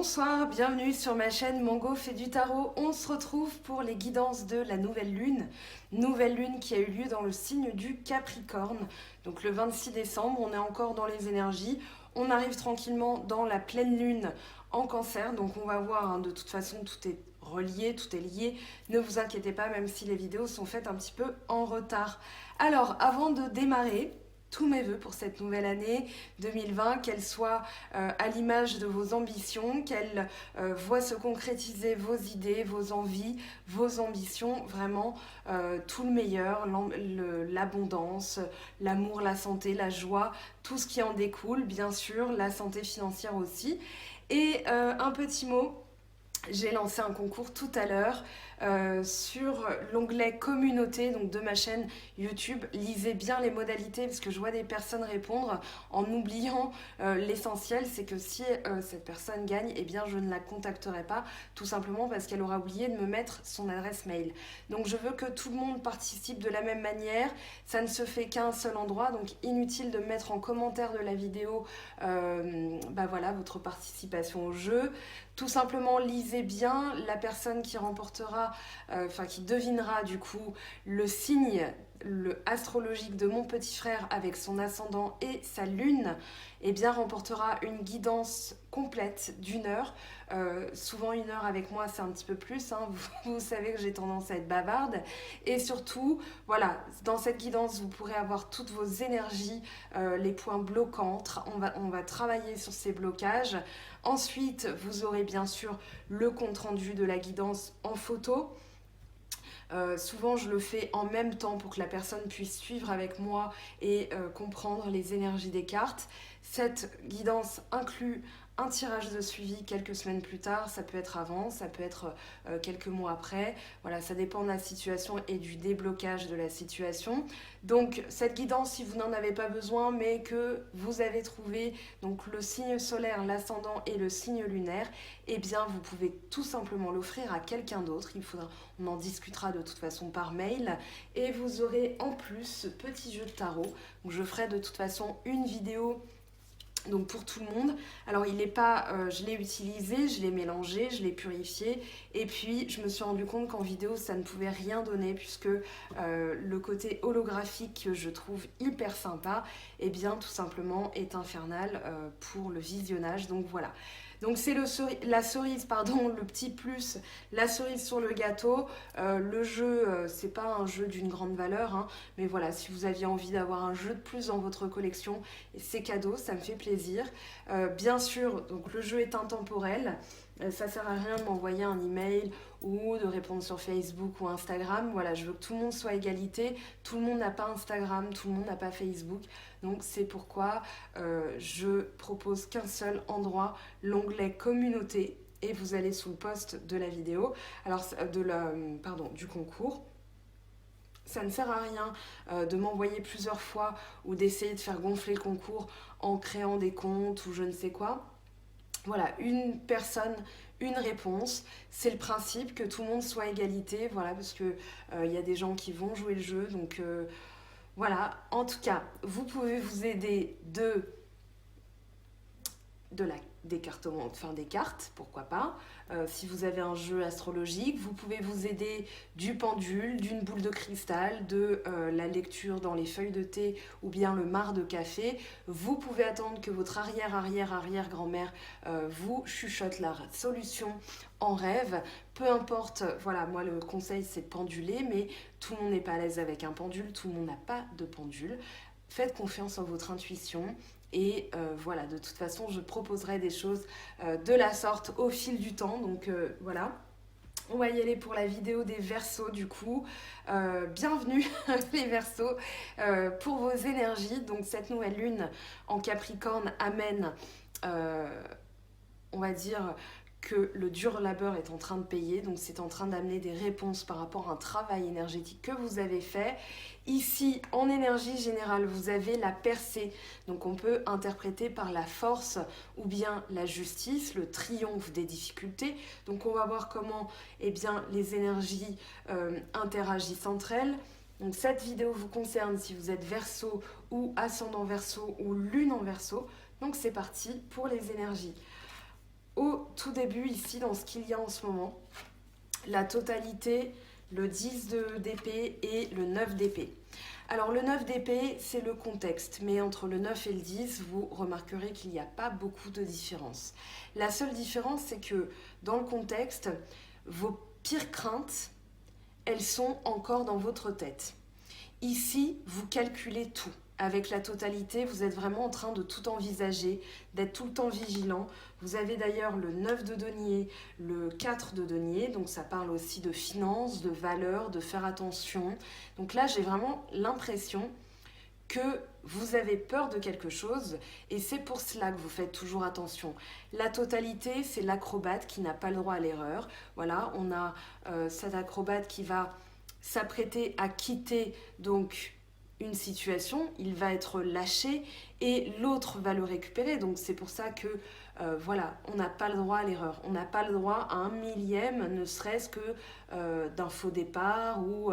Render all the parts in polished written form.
Bonsoir, bienvenue sur ma chaîne Mango fait du tarot. On se retrouve pour les guidances de la nouvelle lune qui a eu lieu dans le signe du Capricorne. Donc le 26 décembre, on est encore dans les énergies. On arrive tranquillement dans la pleine lune en Cancer. Donc on va voir, de toute façon, tout est relié, tout est lié. Ne vous inquiétez pas, même si les vidéos sont faites un petit peu en retard. Alors, avant de démarrer, tous mes vœux pour cette nouvelle année 2020, qu'elle soit à l'image de vos ambitions, qu'elle voit se concrétiser vos idées, vos envies, vos ambitions, vraiment tout le meilleur, l'abondance, l'amour, la santé, la joie, tout ce qui en découle, bien sûr, la santé financière aussi. Et un petit mot. J'ai lancé un concours tout à l'heure sur l'onglet communauté donc de ma chaîne YouTube. Lisez bien les modalités parce que je vois des personnes répondre en oubliant l'essentiel, c'est que si cette personne gagne, eh bien je ne la contacterai pas, tout simplement parce qu'elle aura oublié de me mettre son adresse mail. Donc je veux que tout le monde participe de la même manière, ça ne se fait qu'à un seul endroit, donc inutile de mettre en commentaire de la vidéo voilà, votre participation au jeu. Tout simplement, lisez bien la personne qui remportera, qui devinera du coup le signe astrologique de mon petit frère avec son ascendant et sa lune, eh bien remportera une guidance complète d'une heure. Souvent une heure avec moi c'est un petit peu plus, vous savez que j'ai tendance à être bavarde. Et surtout, voilà, dans cette guidance vous pourrez avoir toutes vos énergies, les points bloquants, on va travailler sur ces blocages. Ensuite, vous aurez bien sûr le compte-rendu de la guidance en photo. Souvent, je le fais en même temps pour que la personne puisse suivre avec moi et comprendre les énergies des cartes. Cette guidance inclut un tirage de suivi quelques semaines plus tard, ça peut être avant, ça peut être quelques mois après. Voilà, ça dépend de la situation et du déblocage de la situation. Donc cette guidance, si vous n'en avez pas besoin, mais que vous avez trouvé donc le signe solaire, l'ascendant et le signe lunaire, eh bien vous pouvez tout simplement l'offrir à quelqu'un d'autre. On en discutera de toute façon par mail. Et vous aurez en plus ce petit jeu de tarot. Donc je ferai de toute façon une vidéo donc pour tout le monde. Alors il n'est pas, je l'ai utilisé, je l'ai mélangé, je l'ai purifié et puis je me suis rendu compte qu'en vidéo ça ne pouvait rien donner puisque le côté holographique que je trouve hyper sympa, eh bien tout simplement est infernal pour le visionnage. Donc voilà. Donc c'est la cerise, le petit plus, la cerise sur le gâteau. Le jeu, c'est pas un jeu d'une grande valeur, mais voilà, si vous aviez envie d'avoir un jeu de plus dans votre collection, c'est cadeau, ça me fait plaisir. Bien sûr, donc le jeu est intemporel. Ça sert à rien de m'envoyer un email ou de répondre sur Facebook ou Instagram. Voilà, je veux que tout le monde soit à égalité. Tout le monde n'a pas Instagram, tout le monde n'a pas Facebook. Donc c'est pourquoi je propose qu'un seul endroit, l'onglet communauté, et vous allez sous le post de la vidéo, du concours. Ça ne sert à rien de m'envoyer plusieurs fois ou d'essayer de faire gonfler le concours en créant des comptes ou je ne sais quoi. Voilà, une personne, une réponse. C'est le principe que tout le monde soit à égalité, voilà, parce que y a des gens qui vont jouer le jeu. Donc voilà, en tout cas, vous pouvez vous aider d'écartement, des cartes, pourquoi pas. Si vous avez un jeu astrologique, vous pouvez vous aider du pendule, d'une boule de cristal, de la lecture dans les feuilles de thé ou bien le marc de café. Vous pouvez attendre que votre arrière-grand-mère vous chuchote la solution en rêve. Peu importe, voilà, moi le conseil c'est de penduler, mais tout le monde n'est pas à l'aise avec un pendule, tout le monde n'a pas de pendule. Faites confiance en votre intuition. Et voilà, de toute façon, je proposerai des choses de la sorte au fil du temps. Donc voilà, on va y aller pour la vidéo des Verseaux du coup. Bienvenue les Verseaux pour vos énergies. Donc cette nouvelle lune en Capricorne amène, on va dire, que le dur labeur est en train de payer, donc c'est en train d'amener des réponses par rapport à un travail énergétique que vous avez fait. Ici, en énergie générale, vous avez la percée, donc on peut interpréter par la force ou bien la justice, le triomphe des difficultés. Donc on va voir comment les énergies interagissent entre elles. Donc cette vidéo vous concerne si vous êtes Verseau ou ascendant Verseau ou lune en Verseau. Donc c'est parti pour les énergies. au tout début ici, dans ce qu'il y a en ce moment, la totalité, le 10 d'épée et le 9 d'épée. Alors le 9 d'épée, c'est le contexte, mais entre le 9 et le 10, vous remarquerez qu'il n'y a pas beaucoup de différence. La seule différence, c'est que dans le contexte, vos pires craintes, elles sont encore dans votre tête. Ici, vous calculez tout. Avec la totalité, vous êtes vraiment en train de tout envisager, d'être tout le temps vigilant. Vous avez d'ailleurs le 9 de denier, le 4 de denier, donc ça parle aussi de finances, de valeurs, de faire attention. Donc là, j'ai vraiment l'impression que vous avez peur de quelque chose et c'est pour cela que vous faites toujours attention. La totalité, c'est l'acrobate qui n'a pas le droit à l'erreur. Voilà, on a cet acrobate qui va s'apprêter à quitter donc une situation, il va être lâché et l'autre va le récupérer. Donc c'est pour ça que voilà, on n'a pas le droit à l'erreur. On n'a pas le droit à un millième, ne serait-ce que d'un faux départ ou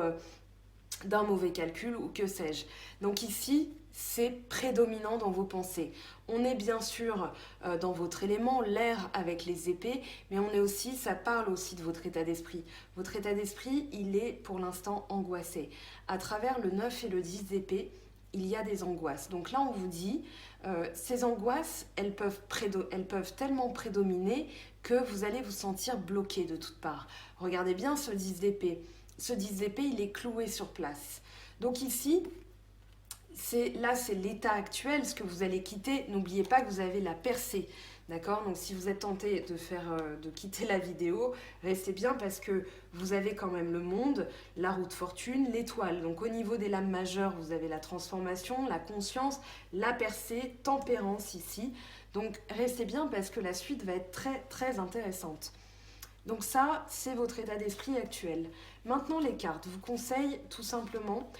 d'un mauvais calcul ou que sais-je. Donc ici, c'est prédominant dans vos pensées. On est bien sûr dans votre élément, l'air avec les épées, mais on est aussi, ça parle aussi de votre état d'esprit. Votre état d'esprit, il est pour l'instant angoissé. À travers le 9 et le 10 d'épée, il y a des angoisses. Donc là, on vous dit, ces angoisses, elles peuvent tellement prédominer que vous allez vous sentir bloqué de toutes parts. Regardez bien ce 10 d'épée. Ce 10 d'épée, il est cloué sur place. Donc ici, c'est l'état actuel, ce que vous allez quitter. N'oubliez pas que vous avez la percée, d'accord? Donc si vous êtes tenté de quitter la vidéo, restez bien parce que vous avez quand même le monde, la roue de fortune, l'étoile. Donc au niveau des lames majeures, vous avez la transformation, la conscience, la percée, tempérance ici. Donc restez bien parce que la suite va être très très intéressante. Donc ça, c'est votre état d'esprit actuel. Maintenant, les cartes vous conseillent tout simplement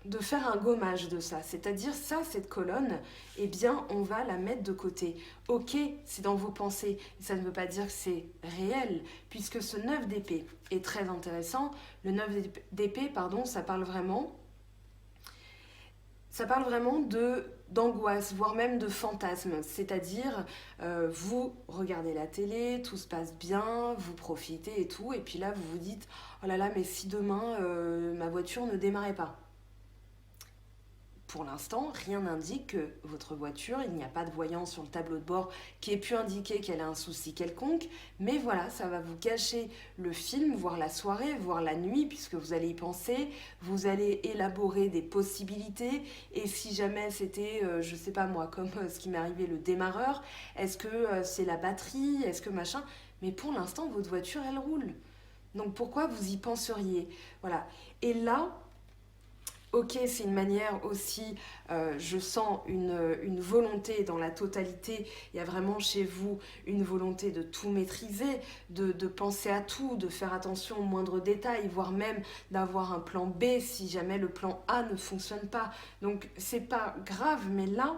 de faire un gommage de ça. C'est-à-dire, ça, cette colonne, eh bien, on va la mettre de côté. Ok, c'est dans vos pensées. Ça ne veut pas dire que c'est réel, puisque ce 9 d'épée est très intéressant. Le 9 d'épée, pardon, ça parle vraiment d'angoisse, voire même de fantasme. C'est-à-dire, vous regardez la télé, tout se passe bien, vous profitez et tout, et puis là, vous vous dites « Oh là là, mais si demain, ma voiture ne démarrait pas ?» Pour l'instant, rien n'indique que votre voiture, il n'y a pas de voyant sur le tableau de bord qui ait pu indiquer qu'elle a un souci quelconque, mais voilà, ça va vous gâcher le film, voire la soirée, voire la nuit, puisque vous allez y penser, vous allez élaborer des possibilités, et si jamais c'était, je sais pas moi, comme ce qui m'est arrivé, le démarreur, est-ce que c'est la batterie, est-ce que machin, mais pour l'instant, votre voiture, elle roule. Donc pourquoi vous y penseriez? Voilà. Et là, ok, c'est une manière aussi, je sens une volonté dans la totalité, il y a vraiment chez vous une volonté de tout maîtriser, de penser à tout, de faire attention aux moindres détails, voire même d'avoir un plan B si jamais le plan A ne fonctionne pas. Donc c'est pas grave, mais là,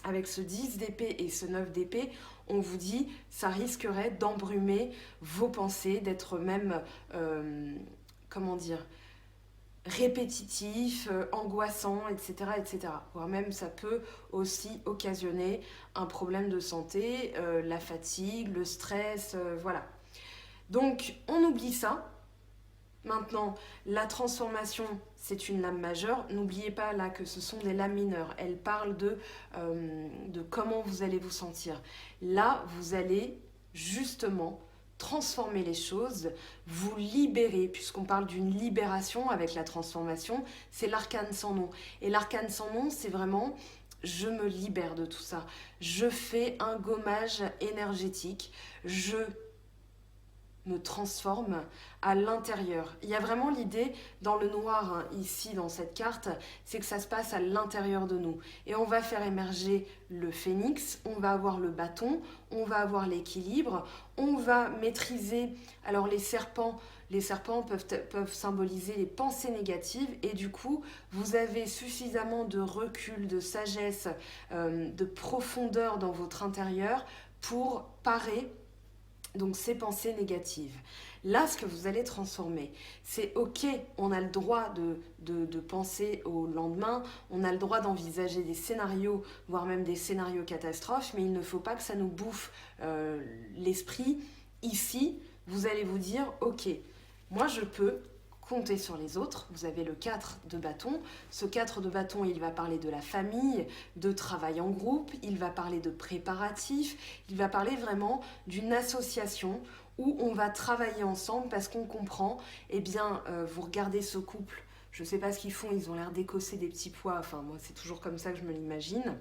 avec ce 10 d'épée et ce 9 d'épée, on vous dit, ça risquerait d'embrumer vos pensées, d'être même, comment dire, répétitif, angoissant, etc., etc. Voire même ça peut aussi occasionner un problème de santé, la fatigue, le stress, voilà. Donc on oublie ça. Maintenant, la transformation, c'est une lame majeure. N'oubliez pas là que ce sont des lames mineures. Elles parlent de comment vous allez vous sentir. Là, vous allez justement transformer les choses, vous libérer, puisqu'on parle d'une libération avec la transformation, c'est l'arcane sans nom. Et l'arcane sans nom, c'est vraiment, je me libère de tout ça. Je fais un gommage énergétique, je me transforme à l'intérieur. Il y a vraiment l'idée, dans le noir, hein, ici, dans cette carte, c'est que ça se passe à l'intérieur de nous. Et on va faire émerger le phénix, on va avoir le bâton, on va avoir l'équilibre, on va maîtriser... Alors les serpents peuvent symboliser les pensées négatives et du coup, vous avez suffisamment de recul, de sagesse, de profondeur dans votre intérieur pour parer Donc ces pensées négatives. Là, ce que vous allez transformer, c'est ok, on a le droit de penser au lendemain, on a le droit d'envisager des scénarios, voire même des scénarios catastrophes, mais il ne faut pas que ça nous bouffe l'esprit. Ici, vous allez vous dire, ok, moi je peux compter sur les autres. Vous avez le 4 de bâton. Ce 4 de bâton, il va parler de la famille, de travail en groupe, il va parler de préparatifs, il va parler vraiment d'une association où on va travailler ensemble parce qu'on comprend, eh bien, vous regardez ce couple, je ne sais pas ce qu'ils font, ils ont l'air d'écosser des petits pois, enfin moi c'est toujours comme ça que je me l'imagine,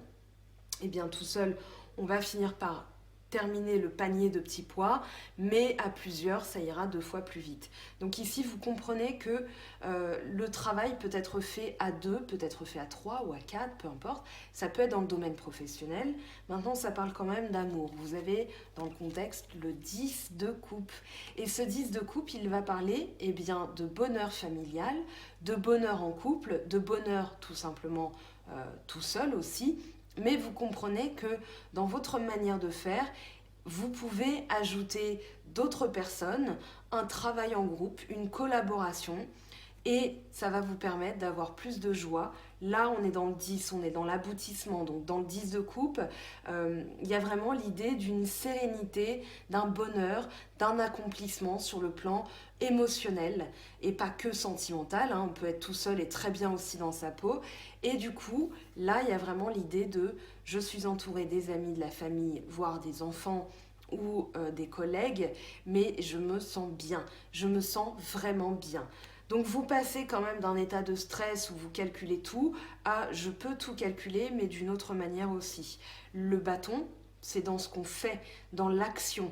eh bien tout seul, on va finir par terminer le panier de petits pois, mais à plusieurs, ça ira 2 fois plus vite. Donc ici, vous comprenez que le travail peut être fait à 2, peut être fait à 3 ou à 4, peu importe. Ça peut être dans le domaine professionnel. Maintenant, ça parle quand même d'amour. Vous avez dans le contexte le 10 de coupe. Et ce 10 de coupe, il va parler eh bien, de bonheur familial, de bonheur en couple, de bonheur tout simplement tout seul aussi. Mais vous comprenez que dans votre manière de faire, vous pouvez ajouter d'autres personnes, un travail en groupe, une collaboration, et ça va vous permettre d'avoir plus de joie. Là, on est dans le 10, on est dans l'aboutissement. Donc, dans le 10 de coupe, il y a vraiment l'idée d'une sérénité, d'un bonheur, d'un accomplissement sur le plan émotionnel et pas que sentimental. On peut être tout seul et très bien aussi dans sa peau. Et du coup, là, il y a vraiment l'idée de je suis entourée des amis, de la famille, voire des enfants ou des collègues, mais je me sens bien, je me sens vraiment bien. Donc vous passez quand même d'un état de stress où vous calculez tout à je peux tout calculer mais d'une autre manière aussi. Le bâton, c'est dans ce qu'on fait, dans l'action.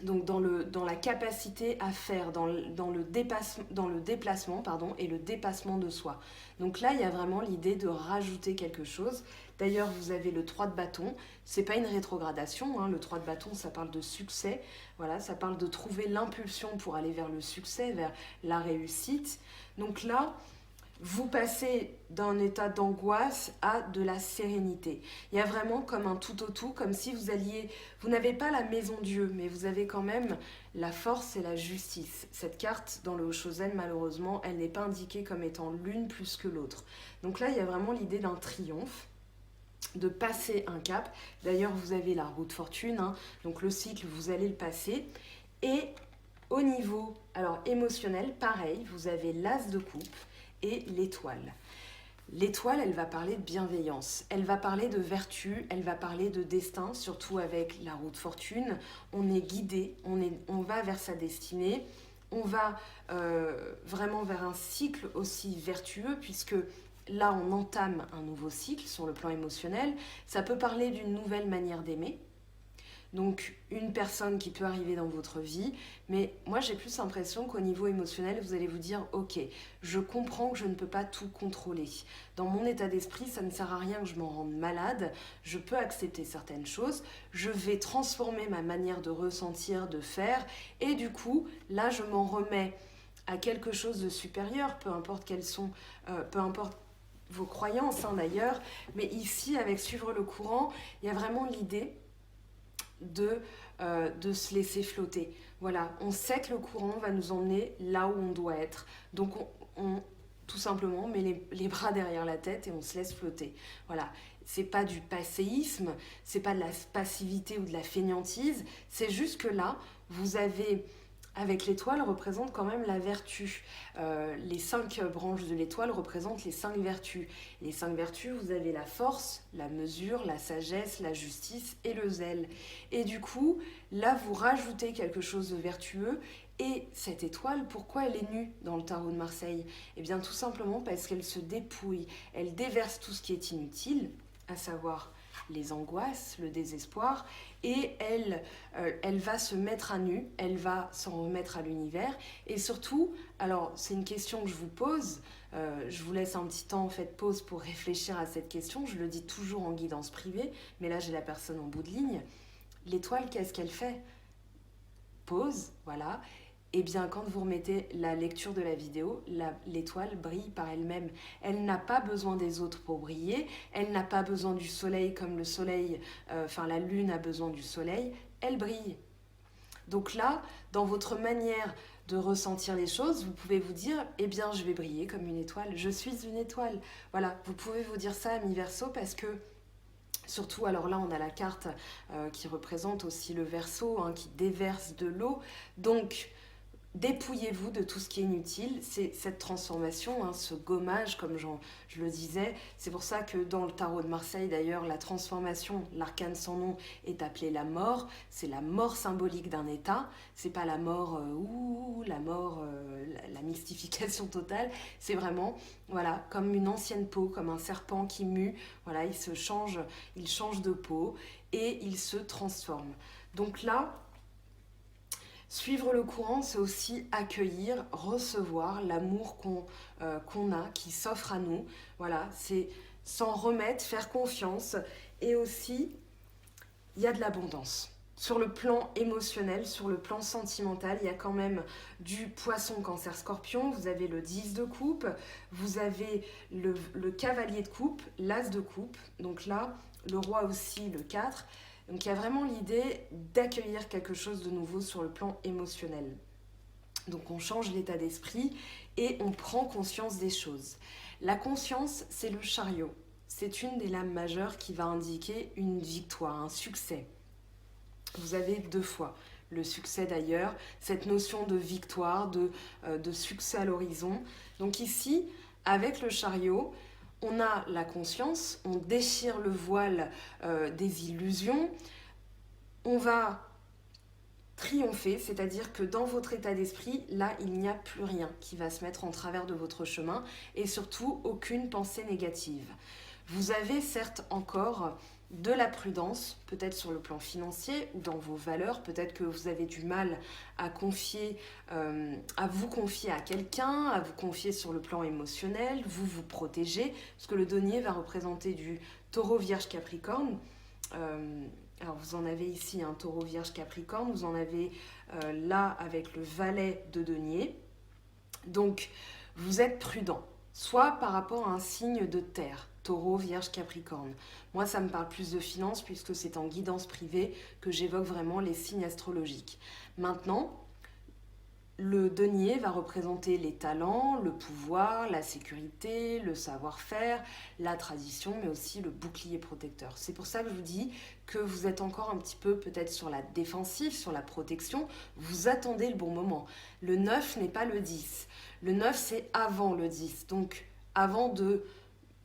Donc dans la capacité à faire, dans le déplacement et le dépassement de soi. Donc là, il y a vraiment l'idée de rajouter quelque chose. D'ailleurs, vous avez le 3 de bâton. C'est pas une rétrogradation. Le 3 de bâton, ça parle de succès. Voilà, ça parle de trouver l'impulsion pour aller vers le succès, vers la réussite. Donc là, vous passez d'un état d'angoisse à de la sérénité. Il y a vraiment comme un tout au tout, comme si vous n'avez pas la maison Dieu, mais vous avez quand même la force et la justice. Cette carte dans le Hoshozen, malheureusement, elle n'est pas indiquée comme étant l'une plus que l'autre. Donc là, il y a vraiment l'idée d'un triomphe, de passer un cap. D'ailleurs, vous avez la roue de fortune, donc le cycle, vous allez le passer. Et au niveau émotionnel, pareil, vous avez l'as de coupe et l'étoile. L'étoile, elle va parler de bienveillance, elle va parler de vertu, elle va parler de destin, surtout avec la roue de fortune. On est guidé, on va vers sa destinée, on va vraiment vers un cycle aussi vertueux, puisque là, on entame un nouveau cycle sur le plan émotionnel. Ça peut parler d'une nouvelle manière d'aimer. Donc une personne qui peut arriver dans votre vie, mais moi j'ai plus l'impression qu'au niveau émotionnel, vous allez vous dire ok, je comprends que je ne peux pas tout contrôler. Dans mon état d'esprit, ça ne sert à rien que je m'en rende malade, je peux accepter certaines choses, je vais transformer ma manière de ressentir, de faire, et du coup, là je m'en remets à quelque chose de supérieur, peu importe quelles sont, peu importe vos croyances d'ailleurs, mais ici avec suivre le courant, il y a vraiment l'idée de se laisser flotter. Voilà, on sait que le courant va nous emmener là où on doit être. Donc on tout simplement met les bras derrière la tête et on se laisse flotter. Voilà, c'est pas du passéisme, c'est pas de la passivité ou de la fainéantise, c'est juste que là, vous avez... Avec l'étoile représente quand même la vertu. Les 5 branches de l'étoile représentent les 5 vertus. Les 5 vertus, vous avez la force, la mesure, la sagesse, la justice et le zèle. Et du coup, là, vous rajoutez quelque chose de vertueux. Et cette étoile, pourquoi elle est nue dans le tarot de Marseille? Eh bien, tout simplement parce qu'elle se dépouille. Elle déverse tout ce qui est inutile, à savoir les angoisses, le désespoir, et elle va se mettre à nu, elle va s'en remettre à l'univers, et surtout, alors c'est une question que je vous pose, je vous laisse un petit temps en fait pause pour réfléchir à cette question, je le dis toujours en guidance privée, mais là j'ai la personne en bout de ligne, l'étoile qu'est-ce qu'elle fait? Pause, voilà. Eh bien, quand vous remettez la lecture de la vidéo, l'étoile brille par elle-même. Elle n'a pas besoin des autres pour briller. Elle n'a pas besoin du soleil comme le soleil, la lune a besoin du soleil. Elle brille. Donc là, dans votre manière de ressentir les choses, vous pouvez vous dire, eh bien, je vais briller comme une étoile, je suis une étoile. Voilà, vous pouvez vous dire ça, amis Verseau, parce que surtout, alors là, on a la carte qui représente aussi le Verseau, hein, qui déverse de l'eau. Donc, dépouillez-vous de tout ce qui est inutile. C'est cette transformation, hein, ce gommage, comme je le disais. C'est pour ça que dans le tarot de Marseille, d'ailleurs, la transformation, l'arcane sans nom, est appelée la mort. C'est la mort symbolique d'un état. C'est pas la mort, la mystification totale. C'est vraiment, voilà, comme une ancienne peau, comme un serpent qui mue. Voilà, il change de peau et il se transforme. Donc là, suivre le courant, c'est aussi accueillir, recevoir l'amour qu'on a, qui s'offre à nous. Voilà, c'est s'en remettre, faire confiance. Et aussi, il y a de l'abondance. Sur le plan émotionnel, sur le plan sentimental, il y a quand même du poisson, cancer, scorpion. Vous avez le 10 de coupe, vous avez le cavalier de coupe, l'as de coupe. Donc là, le roi aussi, le 4. Donc il y a vraiment l'idée d'accueillir quelque chose de nouveau sur le plan émotionnel. Donc on change l'état d'esprit et on prend conscience des choses. La conscience, c'est le chariot. C'est une des lames majeures qui va indiquer une victoire, un succès. Vous avez 2 fois le succès d'ailleurs, cette notion de victoire, de succès à l'horizon. Donc ici, avec le chariot, on a la conscience, on déchire le voile des illusions, on va triompher, c'est-à-dire que dans votre état d'esprit, là, il n'y a plus rien qui va se mettre en travers de votre chemin et surtout aucune pensée négative. Vous avez certes encore de la prudence, peut-être sur le plan financier ou dans vos valeurs, peut-être que vous avez du mal à vous confier à quelqu'un, à vous confier sur le plan émotionnel, vous protéger, parce que le denier va représenter du taureau, vierge, capricorne. Alors vous en avez ici un taureau, vierge, capricorne, vous en avez là avec le valet de denier. Donc vous êtes prudent, soit par rapport à un signe de terre, taureau, vierge, capricorne. Moi, ça me parle plus de finances puisque c'est en guidance privée que j'évoque vraiment les signes astrologiques. Maintenant, le denier va représenter les talents, le pouvoir, la sécurité, le savoir-faire, la tradition, mais aussi le bouclier protecteur. C'est pour ça que je vous dis que vous êtes encore un petit peu peut-être sur la défensive, sur la protection. Vous attendez le bon moment. Le 9 n'est pas le 10. Le 9, c'est avant le 10. Donc, avant de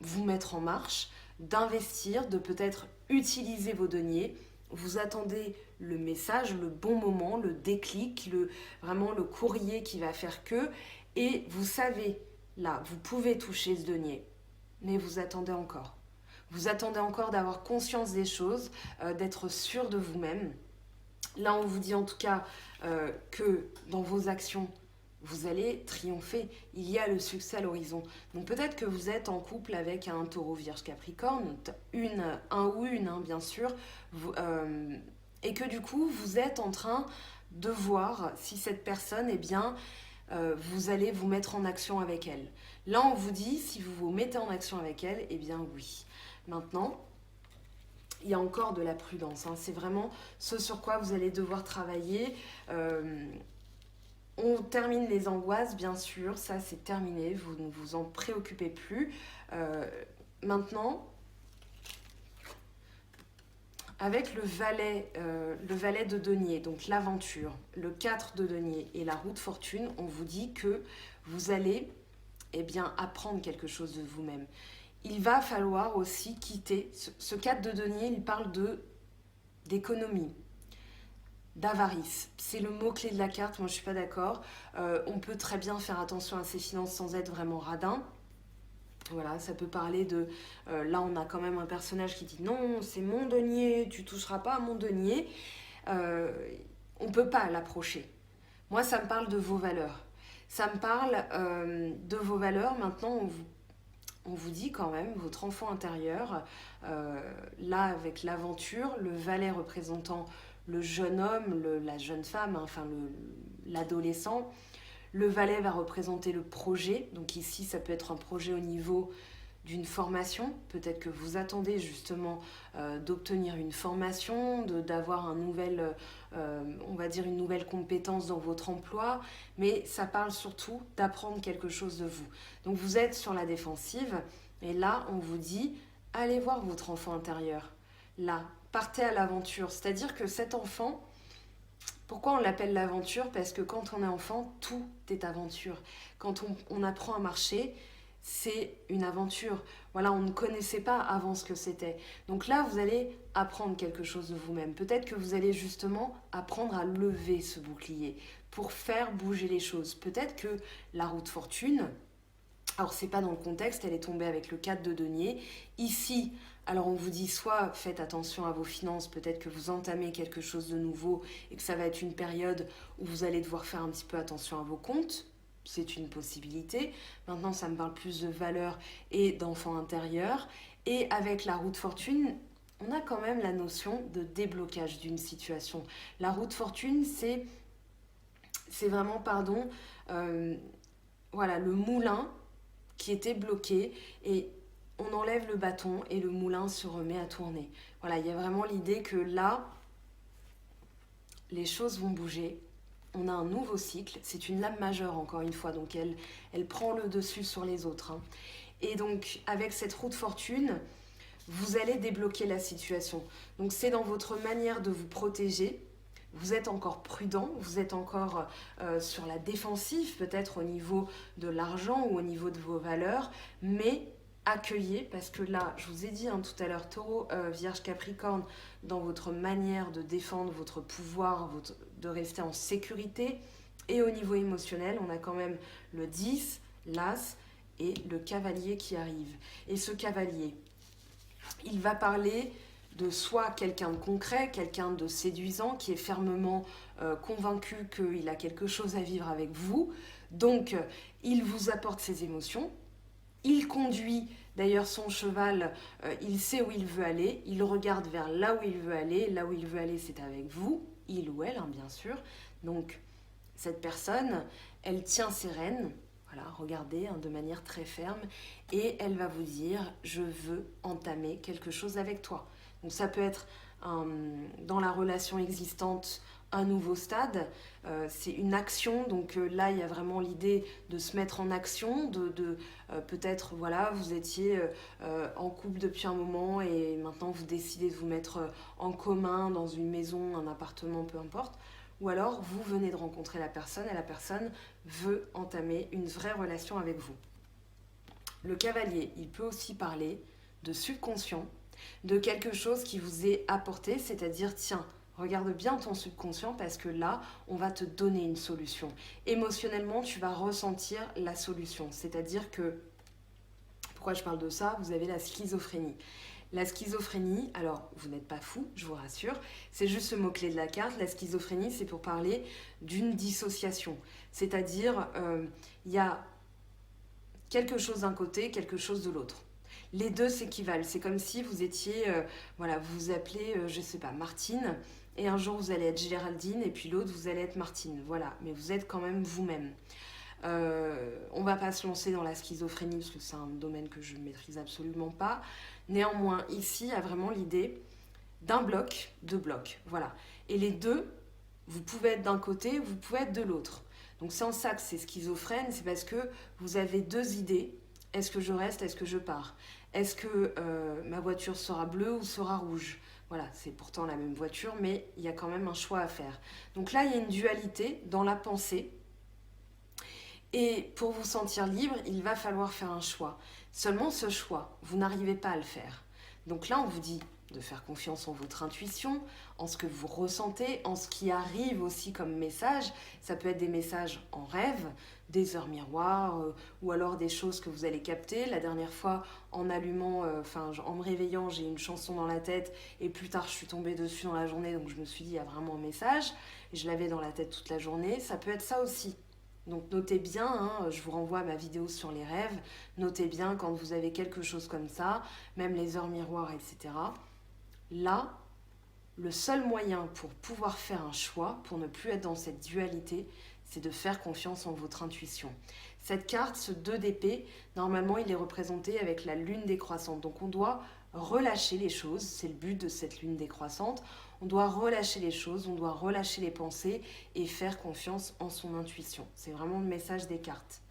vous mettre en marche, d'investir, de peut-être utiliser vos deniers. Vous attendez le message, le bon moment, le déclic, vraiment le courrier qui va faire que, et vous savez, là, vous pouvez toucher ce denier, mais vous attendez encore. Vous attendez encore d'avoir conscience des choses, d'être sûr de vous-même. Là, on vous dit en tout cas que dans vos actions, vous allez triompher. Il y a le succès à l'horizon. Donc peut-être que vous êtes en couple avec un taureau, vierge, capricorne, un ou une, hein, bien sûr, et que du coup, vous êtes en train de voir si cette personne, eh bien, vous allez vous mettre en action avec elle. Là, on vous dit, si vous vous mettez en action avec elle, eh bien oui. Maintenant, il y a encore de la prudence, hein. C'est vraiment ce sur quoi vous allez devoir travailler. On termine les angoisses, bien sûr, ça c'est terminé, vous ne vous en préoccupez plus. Maintenant, avec le valet de denier, donc l'aventure, le 4 de denier et la roue de fortune, on vous dit que vous allez apprendre quelque chose de vous-même. Il va falloir aussi quitter, ce 4 de denier, il parle d'économie, d'avarice. C'est le mot-clé de la carte, moi je suis pas d'accord. On peut très bien faire attention à ses finances sans être vraiment radin. Voilà, ça peut parler de... là, on a quand même un personnage qui dit « Non, c'est mon denier, tu toucheras pas à mon denier. » On peut pas l'approcher. Moi, ça me parle de vos valeurs. Ça me parle de vos valeurs. Maintenant, on vous dit quand même, votre enfant intérieur, là, avec l'aventure, le valet représentant le jeune homme, la jeune femme, enfin l'adolescent. Le valet va représenter le projet. Donc ici, ça peut être un projet au niveau d'une formation. Peut-être que vous attendez justement d'obtenir une formation, d'avoir on va dire une nouvelle compétence dans votre emploi, mais ça parle surtout d'apprendre quelque chose de vous. Donc vous êtes sur la défensive et là on vous dit allez voir votre enfant intérieur. Là, partez à l'aventure. C'est-à-dire que cet enfant, pourquoi on l'appelle l'aventure? Parce que quand on est enfant, tout est aventure. Quand on apprend à marcher, c'est une aventure. Voilà, on ne connaissait pas avant ce que c'était. Donc là, vous allez apprendre quelque chose de vous-même. Peut-être que vous allez justement apprendre à lever ce bouclier pour faire bouger les choses. Peut-être que la roue de fortune, alors c'est pas dans le contexte, elle est tombée avec le 4 de denier. Ici, alors on vous dit soit faites attention à vos finances, peut-être que vous entamez quelque chose de nouveau et que ça va être une période où vous allez devoir faire un petit peu attention à vos comptes. C'est une possibilité. Maintenant, ça me parle plus de valeur et d'enfant intérieur. Et avec la roue de fortune, on a quand même la notion de déblocage d'une situation. La roue de fortune, c'est vraiment, voilà, le moulin qui était bloqué et on enlève le bâton et le moulin se remet à tourner. Voilà, il y a vraiment l'idée que là, les choses vont bouger. On a un nouveau cycle, c'est une lame majeure encore une fois, donc elle prend le dessus sur les autres. Hein. Et donc avec cette roue de fortune, vous allez débloquer la situation. Donc c'est dans votre manière de vous protéger, vous êtes encore prudent, vous êtes encore sur la défensive, peut-être au niveau de l'argent ou au niveau de vos valeurs, mais accueillez, parce que là, je vous ai dit tout à l'heure, Taureau, Vierge, Capricorne, dans votre manière de défendre votre pouvoir, de rester en sécurité, et au niveau émotionnel, on a quand même le 10, l'As et le Cavalier qui arrive. Et ce Cavalier, il va parler de soit quelqu'un de concret, quelqu'un de séduisant, qui est fermement convaincu qu'il a quelque chose à vivre avec vous. Donc, il vous apporte ses émotions. Il conduit d'ailleurs son cheval, il sait où il veut aller, il regarde vers là où il veut aller. Là où il veut aller, c'est avec vous, il ou elle, bien sûr. Donc, cette personne, elle tient ses rênes. Voilà, regardez, de manière très ferme, et elle va vous dire « je veux entamer quelque chose avec toi ». Donc ça peut être dans la relation existante un nouveau stade, c'est une action, donc là il y a vraiment l'idée de se mettre en action, peut-être voilà, vous étiez en couple depuis un moment et maintenant vous décidez de vous mettre en commun dans une maison, un appartement, peu importe. Ou alors, vous venez de rencontrer la personne et la personne veut entamer une vraie relation avec vous. Le cavalier, il peut aussi parler de subconscient, de quelque chose qui vous est apporté, c'est-à-dire, tiens, regarde bien ton subconscient parce que là, on va te donner une solution. Émotionnellement, tu vas ressentir la solution. C'est-à-dire que, pourquoi je parle de ça? Vous avez la schizophrénie. La schizophrénie, alors vous n'êtes pas fou, je vous rassure, c'est juste le mot-clé de la carte. La schizophrénie, c'est pour parler d'une dissociation. C'est-à-dire, il y a quelque chose d'un côté, quelque chose de l'autre. Les deux s'équivalent. C'est comme si vous étiez, voilà, vous vous appelez, je sais pas, Martine, et un jour vous allez être Géraldine, et puis l'autre vous allez être Martine. Voilà, mais vous êtes quand même vous-même. On va pas se lancer dans la schizophrénie parce que c'est un domaine que je ne maîtrise absolument pas. Néanmoins, ici, il y a vraiment l'idée d'un bloc, deux blocs. Voilà. Et les deux, vous pouvez être d'un côté, vous pouvez être de l'autre. Donc c'est en ça que c'est schizophrène, c'est parce que vous avez deux idées. Est-ce que je reste, est-ce que je pars? Est-ce que ma voiture sera bleue ou sera rouge? Voilà, c'est pourtant la même voiture, mais il y a quand même un choix à faire. Donc là, il y a une dualité dans la pensée. Et pour vous sentir libre, il va falloir faire un choix. Seulement ce choix, vous n'arrivez pas à le faire. Donc là, on vous dit de faire confiance en votre intuition, en ce que vous ressentez, en ce qui arrive aussi comme message. Ça peut être des messages en rêve, des heures miroirs, ou alors des choses que vous allez capter. La dernière fois, en allumant, en me réveillant, j'ai une chanson dans la tête, et plus tard, je suis tombée dessus dans la journée, donc je me suis dit, il y a vraiment un message, et je l'avais dans la tête toute la journée. Ça peut être ça aussi. Donc notez bien, je vous renvoie à ma vidéo sur les rêves, notez bien quand vous avez quelque chose comme ça, même les heures miroirs, etc. Là, le seul moyen pour pouvoir faire un choix, pour ne plus être dans cette dualité, c'est de faire confiance en votre intuition. Cette carte, ce 2 d'épée, normalement il est représenté avec la lune décroissante. Donc on doit relâcher les choses, c'est le but de cette lune décroissante. On doit relâcher les choses, on doit relâcher les pensées et faire confiance en son intuition. C'est vraiment le message des cartes.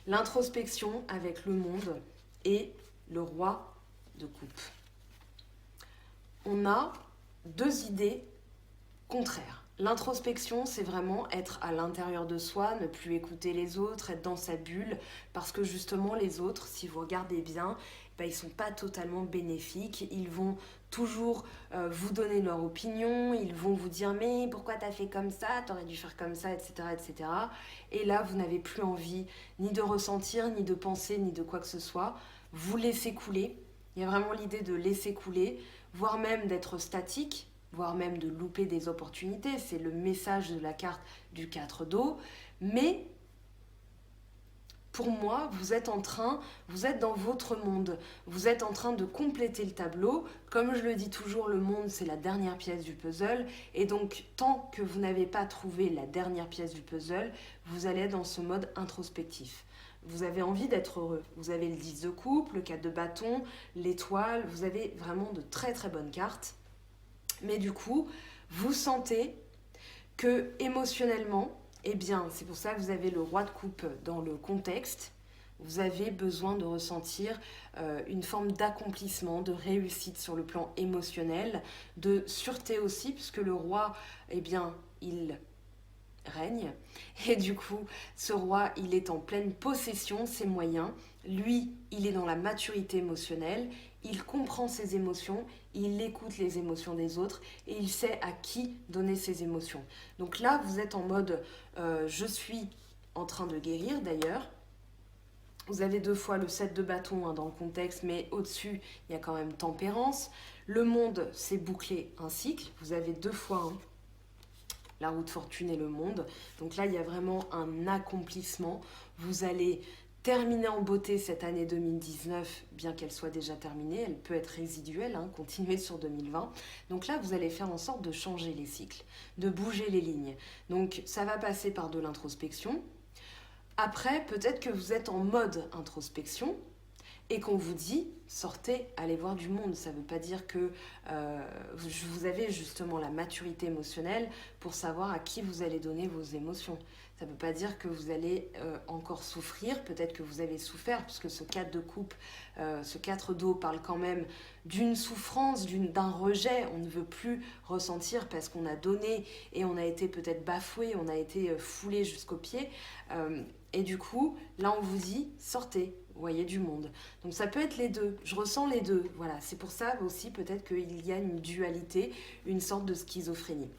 L'introspection avec le monde et le roi de coupe. On a 2 idées contraires. L'introspection, c'est vraiment être à l'intérieur de soi, ne plus écouter les autres, être dans sa bulle, parce que justement les autres, si vous regardez bien, ils ne sont pas totalement bénéfiques, ils vont toujours vous donner leur opinion, ils vont vous dire mais pourquoi t'as fait comme ça, t'aurais dû faire comme ça, etc., etc. Et là, vous n'avez plus envie ni de ressentir, ni de penser, ni de quoi que ce soit. Vous laissez couler, il y a vraiment l'idée de laisser couler, voire même d'être statique, voire même de louper des opportunités. C'est le message de la carte du 4 d'eau. Mais pour moi, vous êtes dans votre monde. Vous êtes en train de compléter le tableau. Comme je le dis toujours, le monde, c'est la dernière pièce du puzzle. Et donc, tant que vous n'avez pas trouvé la dernière pièce du puzzle, vous allez être dans ce mode introspectif. Vous avez envie d'être heureux. Vous avez le 10 de coupe, le 4 de bâton, l'étoile. Vous avez vraiment de très très bonnes cartes. Mais du coup, vous sentez que émotionnellement, eh bien, c'est pour ça que vous avez le roi de coupe dans le contexte. Vous avez besoin de ressentir une forme d'accomplissement, de réussite sur le plan émotionnel, de sûreté aussi, puisque le roi, eh bien, il règne. Et du coup, ce roi, il est en pleine possession de ses moyens. Lui, il est dans la maturité émotionnelle. Il comprend ses émotions, il écoute les émotions des autres et il sait à qui donner ses émotions. Donc là, vous êtes en mode je suis en train de guérir d'ailleurs. Vous avez 2 fois le 7 de bâton dans le contexte, mais au-dessus, il y a quand même tempérance. Le monde, c'est boucler un cycle. Vous avez 2 fois la roue de fortune et le monde. Donc là, il y a vraiment un accomplissement. Vous allez terminer en beauté cette année 2019, bien qu'elle soit déjà terminée, elle peut être résiduelle, continuer sur 2020. Donc là, vous allez faire en sorte de changer les cycles, de bouger les lignes. Donc ça va passer par de l'introspection. Après, peut-être que vous êtes en mode introspection et qu'on vous dit, sortez, allez voir du monde. Ça ne veut pas dire que vous avez justement la maturité émotionnelle pour savoir à qui vous allez donner vos émotions. Ça ne veut pas dire que vous allez encore souffrir, peut-être que vous avez souffert, puisque ce 4 de coupe, ce 4 d'eau parle quand même d'une souffrance, d'un rejet. On ne veut plus ressentir parce qu'on a donné et on a été peut-être bafoué, on a été foulé jusqu'aux pieds. Et du coup, là on vous dit, sortez, voyez du monde. Donc ça peut être les deux, je ressens les deux. Voilà, c'est pour ça aussi peut-être qu'il y a une dualité, une sorte de schizophrénie.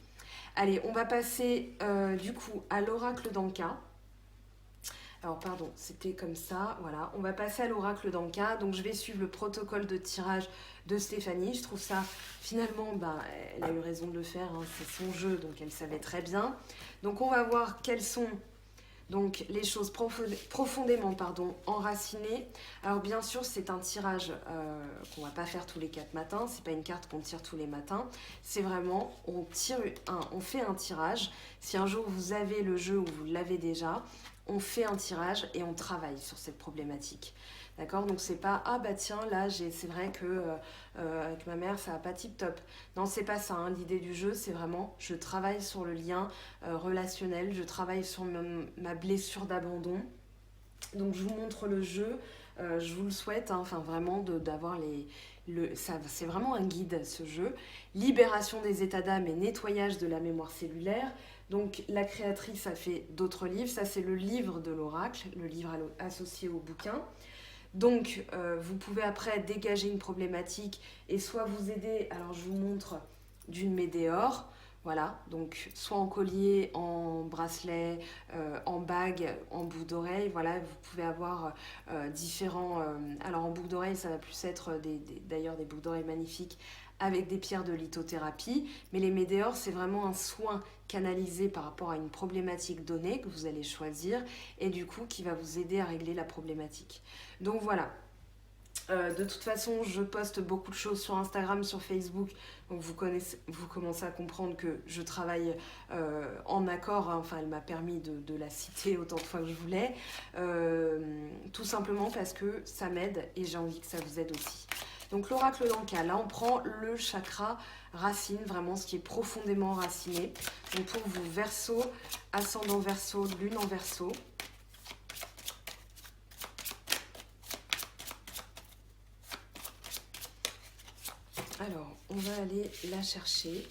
Allez, on va passer du coup à l'oracle d'Anka. Alors pardon, c'était comme ça, voilà. On va passer à l'oracle d'Anka. Donc je vais suivre le protocole de tirage de Stéphanie. Je trouve ça, finalement, elle a eu raison de le faire. C'est son jeu, donc elle savait très bien. Donc on va voir quelles sont donc les choses profondément enracinées. Alors bien sûr, c'est un tirage qu'on ne va pas faire tous les 4 matins. C'est pas une carte qu'on tire tous les matins. C'est vraiment, on fait un tirage. Si un jour vous avez le jeu ou vous l'avez déjà, on fait un tirage et on travaille sur cette problématique. D'accord? Donc c'est pas tiens là c'est vrai que avec ma mère ça va pas tip top. Non, c'est pas ça. L'idée du jeu, c'est vraiment je travaille sur le lien relationnel, je travaille sur ma blessure d'abandon. Donc je vous montre le jeu, je vous le souhaite, vraiment d'avoir c'est vraiment un guide ce jeu. Libération des états d'âme et nettoyage de la mémoire cellulaire. Donc la créatrice a fait d'autres livres, ça c'est le livre de l'oracle, le livre associé au bouquin. Donc vous pouvez après dégager une problématique et soit vous aider, alors je vous montre d'une météore, voilà, donc soit en collier, en bracelet, en bague, en boucle d'oreille, voilà, vous pouvez avoir différents, alors en boucle d'oreille ça va plus être d'ailleurs des boucles d'oreilles magnifiques avec des pierres de lithothérapie, mais les météores c'est vraiment un soin canalisé par rapport à une problématique donnée que vous allez choisir et du coup qui va vous aider à régler la problématique. Donc voilà, De toute façon, je poste beaucoup de choses sur Instagram, sur Facebook, donc vous commencez à comprendre que je travaille en accord, hein. Enfin, elle m'a permis de la citer autant de fois que je voulais, tout simplement parce que ça m'aide et j'ai envie que ça vous aide aussi. Donc l'oracle d'Anka, là on prend le chakra racine, vraiment ce qui est profondément raciné. Donc pour vous, Verseau, ascendant Verseau, lune en Verseau. Alors, on va aller la chercher.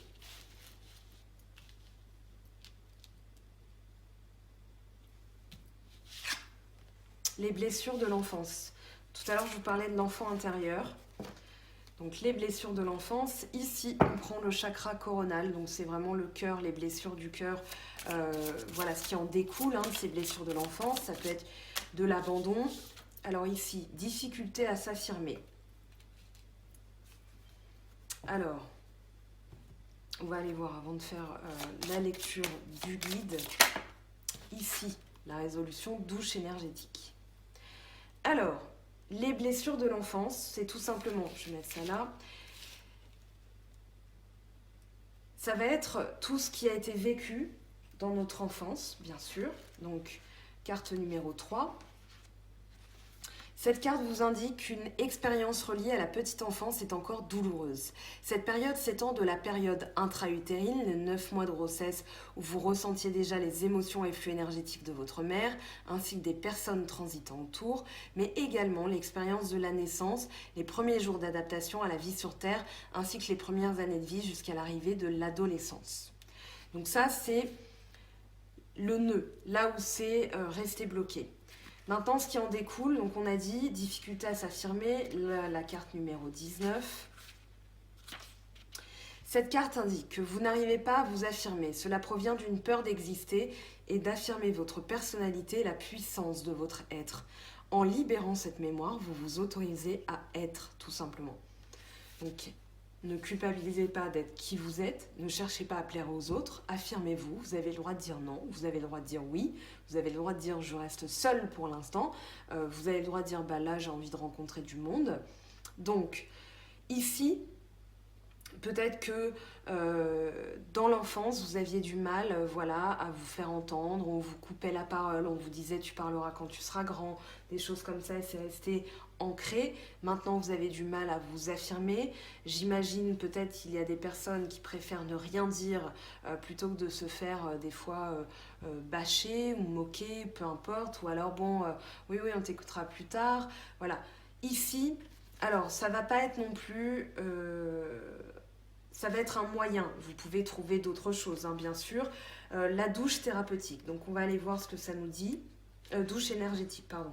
Les blessures de l'enfance. Tout à l'heure, je vous parlais de l'enfant intérieur. Donc, les blessures de l'enfance. Ici, on prend le chakra coronal. Donc, c'est vraiment le cœur, les blessures du cœur. Voilà ce qui en découle, hein, de ces blessures de l'enfance. Ça peut être de l'abandon. Alors ici, difficulté à s'affirmer. Alors, on va aller voir avant de faire la lecture du guide. Ici, la résolution douche énergétique. Alors, les blessures de l'enfance, c'est tout simplement, je vais mettre ça là, ça va être tout ce qui a été vécu dans notre enfance, bien sûr. Donc, carte numéro 3. Cette carte vous indique qu'une expérience reliée à la petite enfance est encore douloureuse. Cette période s'étend de la période intra-utérine, les 9 mois de grossesse où vous ressentiez déjà les émotions et flux énergétiques de votre mère, ainsi que des personnes transitant autour, mais également l'expérience de la naissance, les premiers jours d'adaptation à la vie sur Terre, ainsi que les premières années de vie jusqu'à l'arrivée de l'adolescence. Donc ça, c'est le nœud, là où c'est resté bloqué. Maintenant, ce qui en découle, donc on a dit, difficulté à s'affirmer, la carte numéro 19. Cette carte indique que vous n'arrivez pas à vous affirmer. Cela provient d'une peur d'exister et d'affirmer votre personnalité, la puissance de votre être. En libérant cette mémoire, vous vous autorisez à être, tout simplement. Donc, ne culpabilisez pas d'être qui vous êtes, ne cherchez pas à plaire aux autres, affirmez-vous, vous avez le droit de dire non, vous avez le droit de dire oui, vous avez le droit de dire je reste seule pour l'instant, vous avez le droit de dire bah là j'ai envie de rencontrer du monde. Donc ici, peut-être que dans l'enfance, vous aviez du mal voilà, à vous faire entendre, on vous coupait la parole, on vous disait tu parleras quand tu seras grand, des choses comme ça, et c'est resté ancré. Maintenant, vous avez du mal à vous affirmer. J'imagine peut-être qu'il y a des personnes qui préfèrent ne rien dire plutôt que de se faire des fois bâcher ou moquer, peu importe. Ou alors, bon, oui, on t'écoutera plus tard. Voilà. Ici, alors, ça va pas être non plus... ça va être un moyen. Vous pouvez trouver d'autres choses, hein, bien sûr. La douche thérapeutique. Donc, on va aller voir ce que ça nous dit. Douche énergétique, pardon.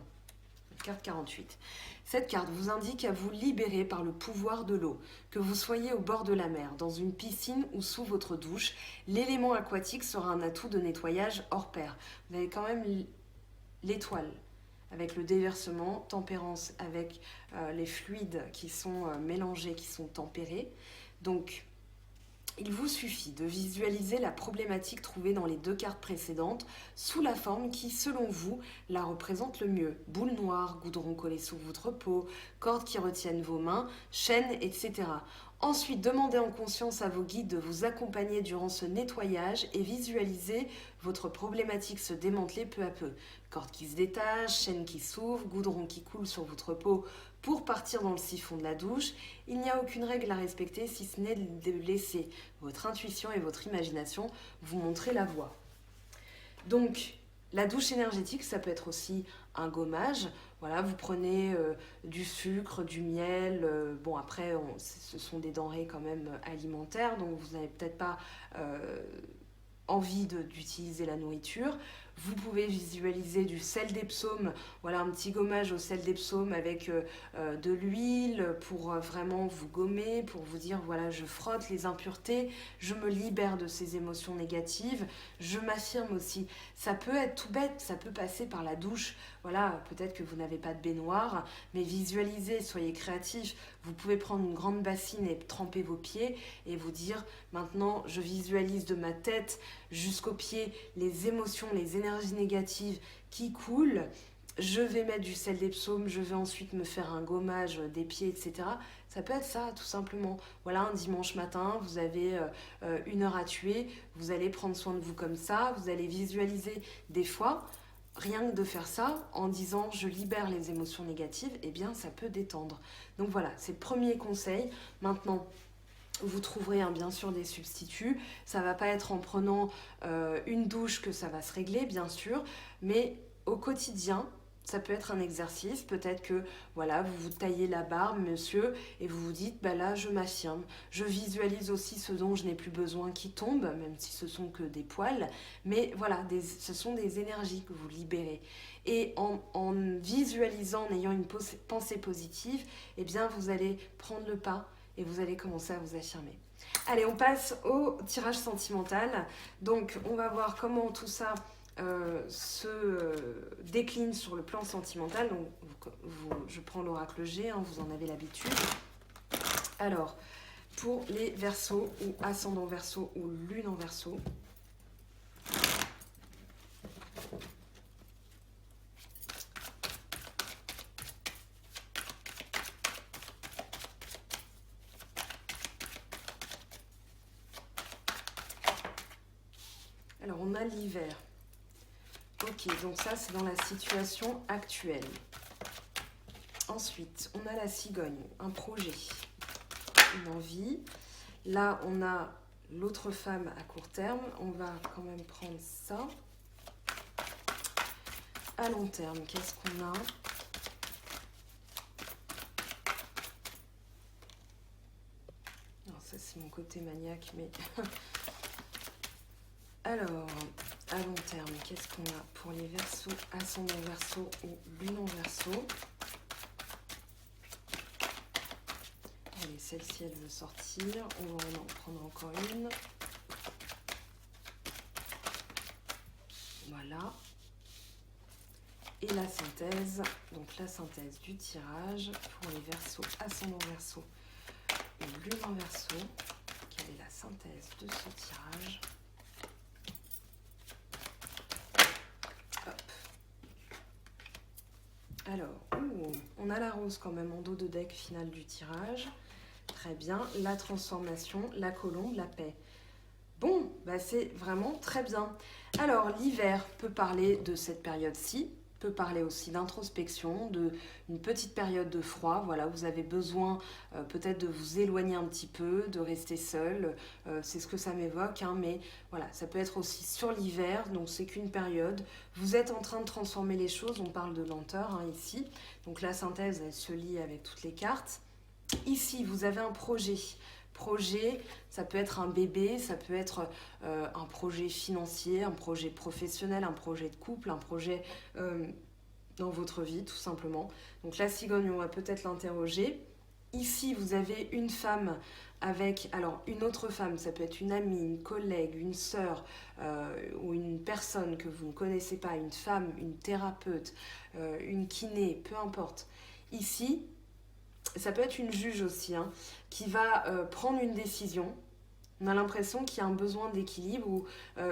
Carte 48. Cette carte vous indique à vous libérer par le pouvoir de l'eau. Que vous soyez au bord de la mer, dans une piscine ou sous votre douche, l'élément aquatique sera un atout de nettoyage hors pair. Vous avez quand même l'étoile avec le déversement, tempérance avec les fluides qui sont mélangés, qui sont tempérés. Donc, il vous suffit de visualiser la problématique trouvée dans les 2 cartes précédentes sous la forme qui, selon vous, la représente le mieux. Boule noire, goudron collé sous votre peau, cordes qui retiennent vos mains, chaînes, etc. Ensuite, demandez en conscience à vos guides de vous accompagner durant ce nettoyage et visualisez votre problématique se démanteler peu à peu. Cordes qui se détachent, chaînes qui s'ouvrent, goudron qui coule sur votre peau pour partir dans le siphon de la douche. Il n'y a aucune règle à respecter si ce n'est de laisser votre intuition et votre imagination vous montrer la voie. Donc, la douche énergétique, ça peut être aussi un gommage. Voilà, vous prenez du sucre, du miel. Bon, après, ce sont des denrées quand même alimentaires, donc vous n'avez peut-être pas envie d'utiliser la nourriture. Vous pouvez visualiser du sel des psaumes, voilà un petit gommage au sel des psaumes avec de l'huile pour vraiment vous gommer, pour vous dire voilà je frotte les impuretés, je me libère de ces émotions négatives, je m'affirme aussi. Ça peut être tout bête, ça peut passer par la douche, voilà peut-être que vous n'avez pas de baignoire, mais visualisez, soyez créatifs. Vous pouvez prendre une grande bassine et tremper vos pieds et vous dire maintenant je visualise de ma tête jusqu'aux pieds les émotions, les énergies négatives qui coulent je vais mettre du sel des psaumes, je vais ensuite me faire un gommage des pieds, etc. Ça peut être ça, tout simplement. Voilà, un dimanche matin, vous avez 1 heure à tuer, vous allez prendre soin de vous comme ça, vous allez visualiser des fois. Rien que de faire ça, en disant je libère les émotions négatives, eh bien ça peut détendre. Donc voilà, c'est le premier conseil. Maintenant, vous trouverez bien sûr des substituts. Ça va pas être en prenant une douche que ça va se régler, bien sûr, mais au quotidien, ça peut être un exercice. Peut-être que voilà, vous vous taillez la barbe, monsieur, et vous vous dites, bah là, je m'affirme. Je visualise aussi ce dont je n'ai plus besoin qui tombe, même si ce sont que des poils. Mais voilà, ce sont des énergies que vous libérez. Et en visualisant, en ayant une pensée positive, eh bien, vous allez prendre le pas et vous allez commencer à vous affirmer. Allez, on passe au tirage sentimental. Donc, on va voir comment tout ça se décline sur le plan sentimental. Donc, je prends l'oracle G, vous en avez l'habitude. Alors, pour les Verseaux ou ascendant Verseau ou lune en Verseau, alors on a l'hiver. Ok, donc ça c'est dans la situation actuelle. Ensuite, on a la cigogne, un projet, une envie. Là, on a l'autre femme à court terme. On va quand même prendre ça. À long terme, qu'est-ce qu'on a ? Non, ça c'est mon côté maniaque, mais... Alors, à long terme, qu'est-ce qu'on a pour les Verseaux, ascendant Verseau ou lune en Verseau ? Allez, celle-ci, elle veut sortir. On va en prendre encore une. Voilà. Et la synthèse. Donc, la synthèse du tirage pour les Verseaux, ascendant Verseau ou lune en Verseau. Quelle est la synthèse de ce tirage ? Hop. Alors, on a la rose quand même en dos de deck final du tirage. Très bien, la transformation, la colombe, la paix. Bon, bah c'est vraiment très bien. Alors, l'hiver peut parler de cette période-ci, peut parler aussi d'introspection, d'une petite période de froid. Voilà, vous avez besoin peut-être de vous éloigner un petit peu, de rester seul. C'est ce que ça m'évoque, mais voilà, ça peut être aussi sur l'hiver, donc c'est qu'une période. Vous êtes en train de transformer les choses, on parle de lenteur ici. Donc la synthèse, elle se lie avec toutes les cartes. Ici, vous avez un projet. Projet, ça peut être un bébé, ça peut être un projet financier, un projet professionnel, un projet de couple, un projet dans votre vie, tout simplement. Donc la cigogne, on va peut-être l'interroger. Ici, vous avez une femme avec, alors une autre femme, ça peut être une amie, une collègue, une sœur ou une personne que vous ne connaissez pas, une femme, une thérapeute, une kiné, peu importe. Ici, ça peut être une juge aussi, qui va prendre une décision. On a l'impression qu'il y a un besoin d'équilibre où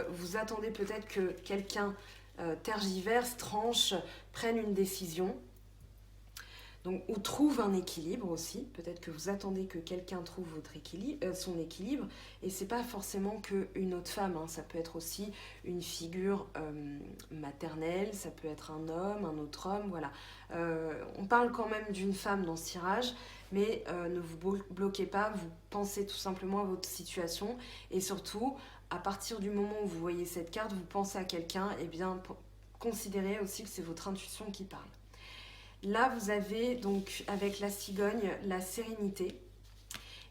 vous attendez peut-être que quelqu'un tergiverse, tranche, prenne une décision. Donc, ou trouve un équilibre aussi. Peut-être que vous attendez que quelqu'un trouve son équilibre. Et c'est pas forcément qu'une autre femme. Ça peut être aussi une figure maternelle. Ça peut être un homme, un autre homme. Voilà. On parle quand même d'une femme dans ce tirage. Mais ne vous bloquez pas. Vous pensez tout simplement à votre situation. Et surtout, à partir du moment où vous voyez cette carte, vous pensez à quelqu'un. Et bien, considérez aussi que c'est votre intuition qui parle. Là, vous avez donc avec la cigogne la sérénité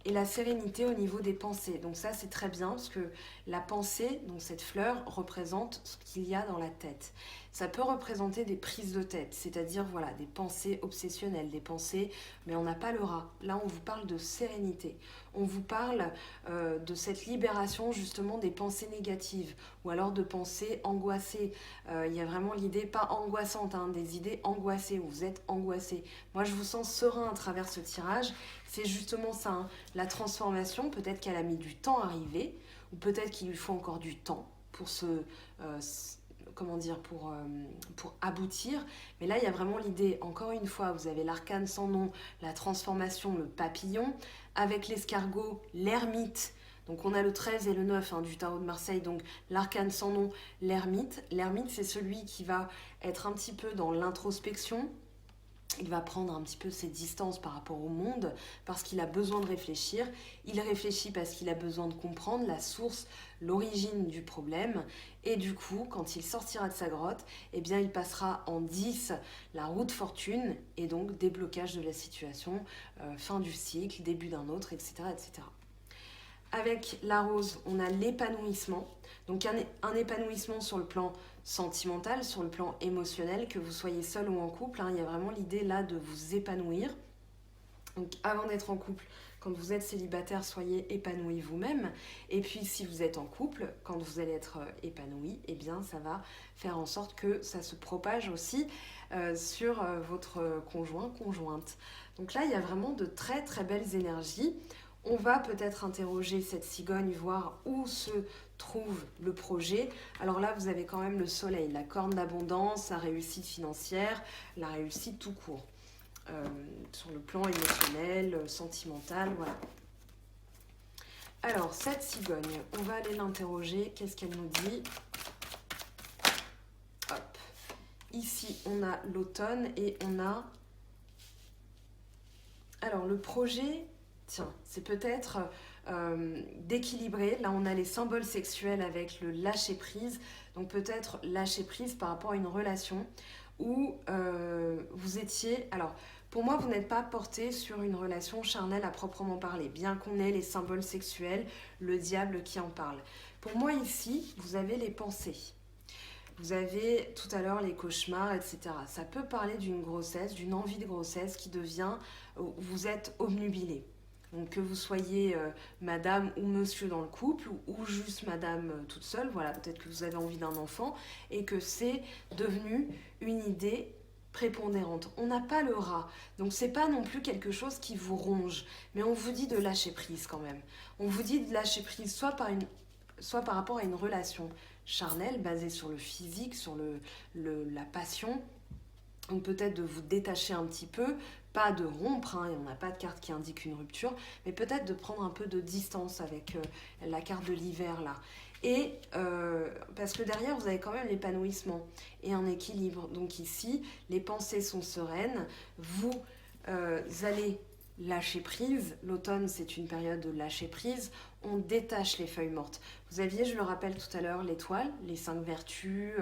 et la sérénité au niveau des pensées. Donc ça, c'est très bien parce que la pensée, donc cette fleur, représente ce qu'il y a dans la tête. Ça peut représenter des prises de tête, c'est-à-dire voilà, des pensées obsessionnelles, des pensées, mais on n'a pas le rat. Là, on vous parle de sérénité. On vous parle de cette libération justement des pensées négatives ou alors de pensées angoissées. Il y a vraiment l'idée, pas angoissante, des idées angoissées, où vous êtes angoissé. Moi, je vous sens serein à travers ce tirage. C'est justement ça, la transformation. Peut-être qu'elle a mis du temps à arriver, ou peut-être qu'il lui faut encore du temps pour comment dire, pour aboutir. Mais là, il y a vraiment l'idée, encore une fois, vous avez l'arcane sans nom, la transformation, le papillon, avec l'escargot, l'ermite. Donc on a le 13 et le 9 du tarot de Marseille, donc l'arcane sans nom, l'ermite. L'ermite, c'est celui qui va être un petit peu dans l'introspection. Il va prendre un petit peu ses distances par rapport au monde parce qu'il a besoin de réfléchir. Il réfléchit parce qu'il a besoin de comprendre la source, l'origine du problème. Et du coup, quand il sortira de sa grotte, eh bien, il passera en 10 la roue de fortune et donc déblocage de la situation, fin du cycle, début d'un autre, etc., etc. Avec la rose, on a l'épanouissement. Donc un épanouissement sur le plan sentimental, sur le plan émotionnel, que vous soyez seul ou en couple. Il y a vraiment l'idée là de vous épanouir. Donc avant d'être en couple, quand vous êtes célibataire, soyez épanoui vous-même. Et puis si vous êtes en couple, quand vous allez être épanoui, eh bien ça va faire en sorte que ça se propage aussi sur votre conjoint, conjointe. Donc là, il y a vraiment de très très belles énergies. On va peut-être interroger cette cigogne, voir où se trouve le projet. Alors là, vous avez quand même le soleil, la corne d'abondance, la réussite financière, la réussite tout court. Sur le plan émotionnel, sentimental, voilà. Alors, cette cigogne, on va aller l'interroger. Qu'est-ce qu'elle nous dit? Hop. Ici, on a l'automne et on a... Alors, le projet... Tiens, c'est peut-être d'équilibrer. Là, on a les symboles sexuels avec le lâcher-prise. Donc, peut-être lâcher-prise par rapport à une relation où vous étiez... Alors, pour moi, vous n'êtes pas porté sur une relation charnelle à proprement parler, bien qu'on ait les symboles sexuels, le diable qui en parle. Pour moi, ici, vous avez les pensées. Vous avez tout à l'heure les cauchemars, etc. Ça peut parler d'une grossesse, d'une envie de grossesse qui devient... Vous êtes obnubilé. Donc que vous soyez madame ou monsieur dans le couple ou juste madame toute seule, voilà, peut-être que vous avez envie d'un enfant et que c'est devenu une idée prépondérante. On n'a pas le rat, donc c'est pas non plus quelque chose qui vous ronge, mais on vous dit de lâcher prise quand même. On vous dit de lâcher prise soit par rapport à une relation charnelle basée sur le physique, sur la passion, ou peut-être de vous détacher un petit peu, pas de rompre, et on n'a pas de carte qui indique une rupture, mais peut-être de prendre un peu de distance avec la carte de l'hiver là. Et parce que derrière, vous avez quand même l'épanouissement et un équilibre. Donc ici, les pensées sont sereines, vous allez lâcher prise. L'automne, c'est une période de lâcher prise. On détache les feuilles mortes. Vous aviez, je le rappelle tout à l'heure, l'étoile, les 5 vertus,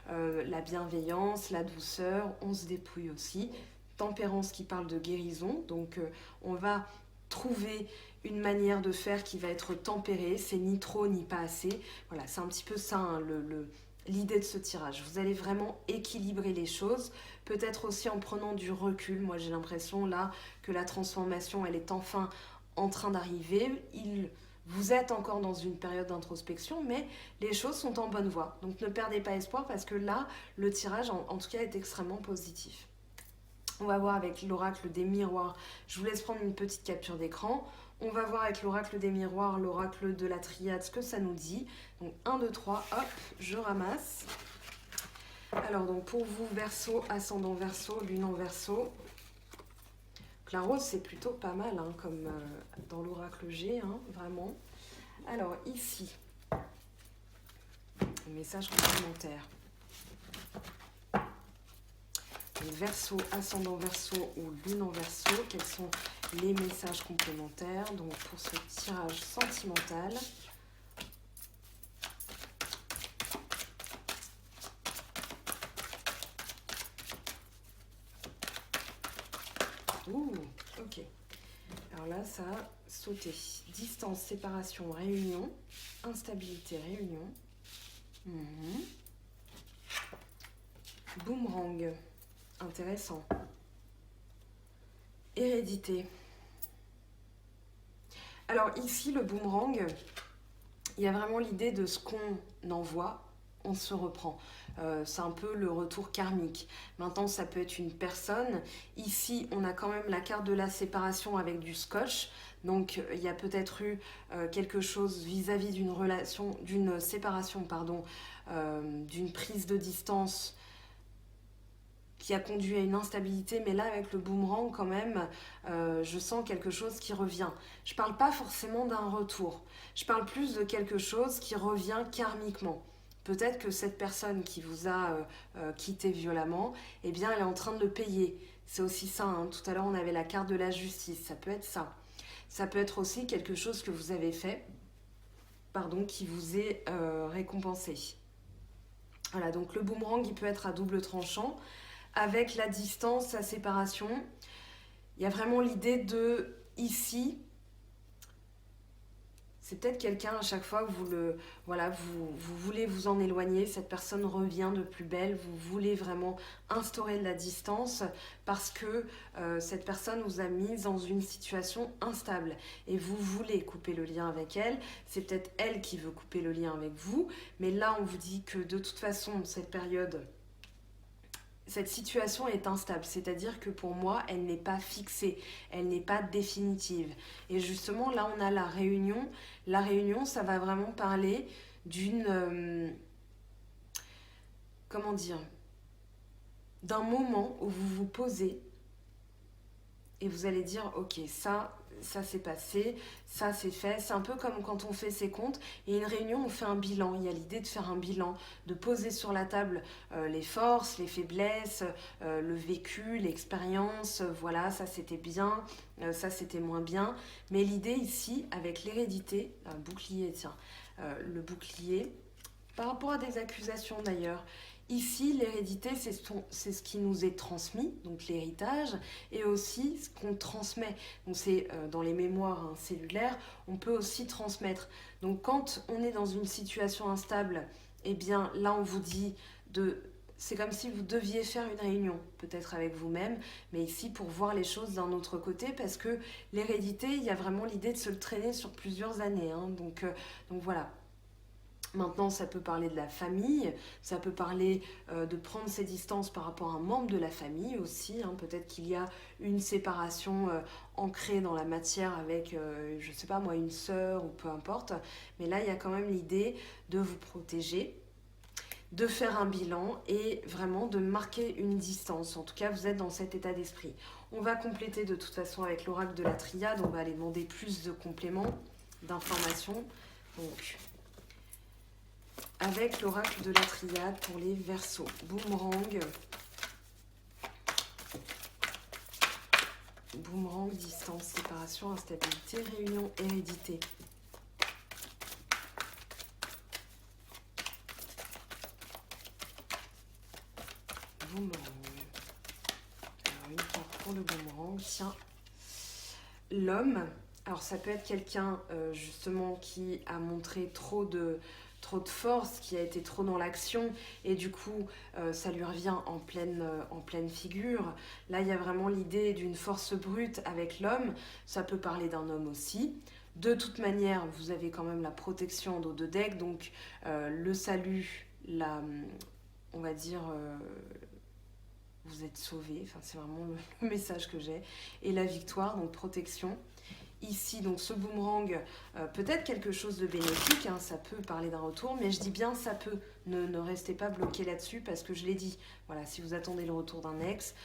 la bienveillance, la douceur. On se dépouille aussi. Tempérance qui parle de guérison. Donc, on va trouver une manière de faire qui va être tempérée. C'est ni trop ni pas assez. Voilà, c'est un petit peu ça, hein, l'idée de ce tirage. Vous allez vraiment équilibrer les choses. Peut-être aussi en prenant du recul. Moi, j'ai l'impression là que la transformation, elle est enfin en train d'arriver. Vous êtes encore dans une période d'introspection, mais les choses sont en bonne voie. Donc ne perdez pas espoir parce que là, le tirage, en tout cas, est extrêmement positif. On va voir avec l'oracle des miroirs. Je vous laisse prendre une petite capture d'écran. On va voir avec l'oracle des miroirs, l'oracle de la triade, ce que ça nous dit. Donc 1, 2, 3, hop, je ramasse. Alors donc pour vous, Verseau, ascendant Verseau, lune en Verseau. Donc, la rose, c'est plutôt pas mal, hein, comme dans l'oracle G, hein, vraiment. Alors ici, un message complémentaire. Verseau, ascendant Verseau ou lune en Verseau, quels sont les messages complémentaires donc pour ce tirage sentimental? Ouh, ok. Alors là, ça a sauté. Distance, séparation, réunion. Instabilité, réunion. Boomerang. Intéressant. Hérédité. Alors ici, le boomerang, il y a vraiment l'idée de ce qu'on envoie, on se reprend. C'est un peu le retour karmique. Maintenant, ça peut être une personne. Ici, on a quand même la carte de la séparation avec du scotch. Donc, il y a peut-être eu quelque chose vis-à-vis d'une relation, d'une séparation, pardon, d'une prise de distance qui a conduit à une instabilité, mais là avec le boomerang quand même, je sens quelque chose qui revient. Je ne parle pas forcément d'un retour, je parle plus de quelque chose qui revient karmiquement. Peut-être que cette personne qui vous a quitté violemment, eh bien elle est en train de le payer. C'est aussi ça, hein. Tout à l'heure on avait la carte de la justice, ça peut être ça. Ça peut être aussi quelque chose que vous avez fait, pardon, qui vous est récompensé. Voilà, donc le boomerang il peut être à double tranchant. Avec la distance, la séparation, il y a vraiment l'idée de ici, c'est peut-être quelqu'un à chaque fois que vous voulez vous en éloigner, cette personne revient de plus belle, vous voulez vraiment instaurer de la distance parce que cette personne vous a mis dans une situation instable et vous voulez couper le lien avec elle, c'est peut-être elle qui veut couper le lien avec vous, mais là on vous dit que de toute façon cette situation est instable, c'est-à-dire que pour moi, elle n'est pas fixée, elle n'est pas définitive. Et justement, là, on a la réunion. La réunion, ça va vraiment parler d'une... comment dire, d'un moment où vous vous posez et vous allez dire, ok, ça s'est passé, ça c'est fait. C'est un peu comme quand on fait ses comptes et une réunion, on fait un bilan. Il y a l'idée de faire un bilan, de poser sur la table les forces, les faiblesses, le vécu, l'expérience. Voilà, ça c'était bien, ça c'était moins bien. Mais l'idée ici, avec l'hérédité, un bouclier, tiens, le bouclier, par rapport à des accusations d'ailleurs, ici, l'hérédité, c'est ce qui nous est transmis, donc l'héritage, et aussi ce qu'on transmet. Donc c'est dans les mémoires cellulaires, on peut aussi transmettre. Donc quand on est dans une situation instable, eh bien là on vous dit de... C'est comme si vous deviez faire une réunion, peut-être avec vous-même, mais ici pour voir les choses d'un autre côté, parce que l'hérédité, il y a vraiment l'idée de se le traîner sur plusieurs années. Hein. Donc voilà. Maintenant, ça peut parler de la famille, ça peut parler de prendre ses distances par rapport à un membre de la famille aussi. Hein. Peut-être qu'il y a une séparation ancrée dans la matière avec, je ne sais pas moi, une sœur ou peu importe. Mais là, il y a quand même l'idée de vous protéger, de faire un bilan et vraiment de marquer une distance. En tout cas, vous êtes dans cet état d'esprit. On va compléter de toute façon avec l'oracle de la triade. On va aller demander plus de compléments, d'informations. Donc... avec l'oracle de la triade pour les Verseaux. Boomerang. Boomerang, distance, séparation, instabilité, réunion, hérédité. Boomerang. Alors, une carte pour le boomerang. Tiens. L'homme. Alors, ça peut être quelqu'un, justement, qui a montré trop de force, qui a été trop dans l'action et du coup ça lui revient en pleine figure. Là il y a vraiment l'idée d'une force brute avec l'homme, ça peut parler d'un homme aussi. De toute manière vous avez quand même la protection d'eau de deck, donc le salut, on va dire vous êtes sauvé, enfin c'est vraiment le message que j'ai, et la victoire, donc protection. Ici, donc ce boomerang, peut-être quelque chose de bénéfique, hein, ça peut parler d'un retour, mais je dis bien ça peut. Ne restez pas bloqué là-dessus parce que je l'ai dit. Voilà, si vous attendez le retour d'un ex,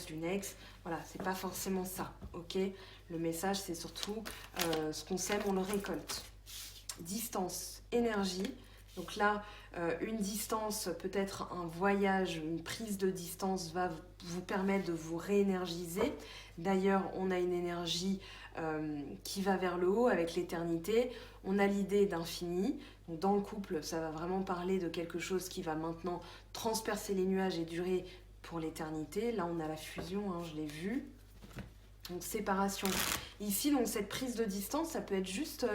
d'une ex, voilà, c'est pas forcément ça, ok? Le message, c'est surtout ce qu'on sème, on le récolte. Distance, énergie. Donc là, une distance, peut-être un voyage, une prise de distance va vous permettre de vous réénergiser. D'ailleurs, on a une énergie qui va vers le haut avec l'éternité. On a l'idée d'infini. Donc dans le couple, ça va vraiment parler de quelque chose qui va maintenant transpercer les nuages et durer pour l'éternité. Là, on a la fusion, hein, je l'ai vu. Donc séparation. Ici, donc cette prise de distance, ça peut être juste,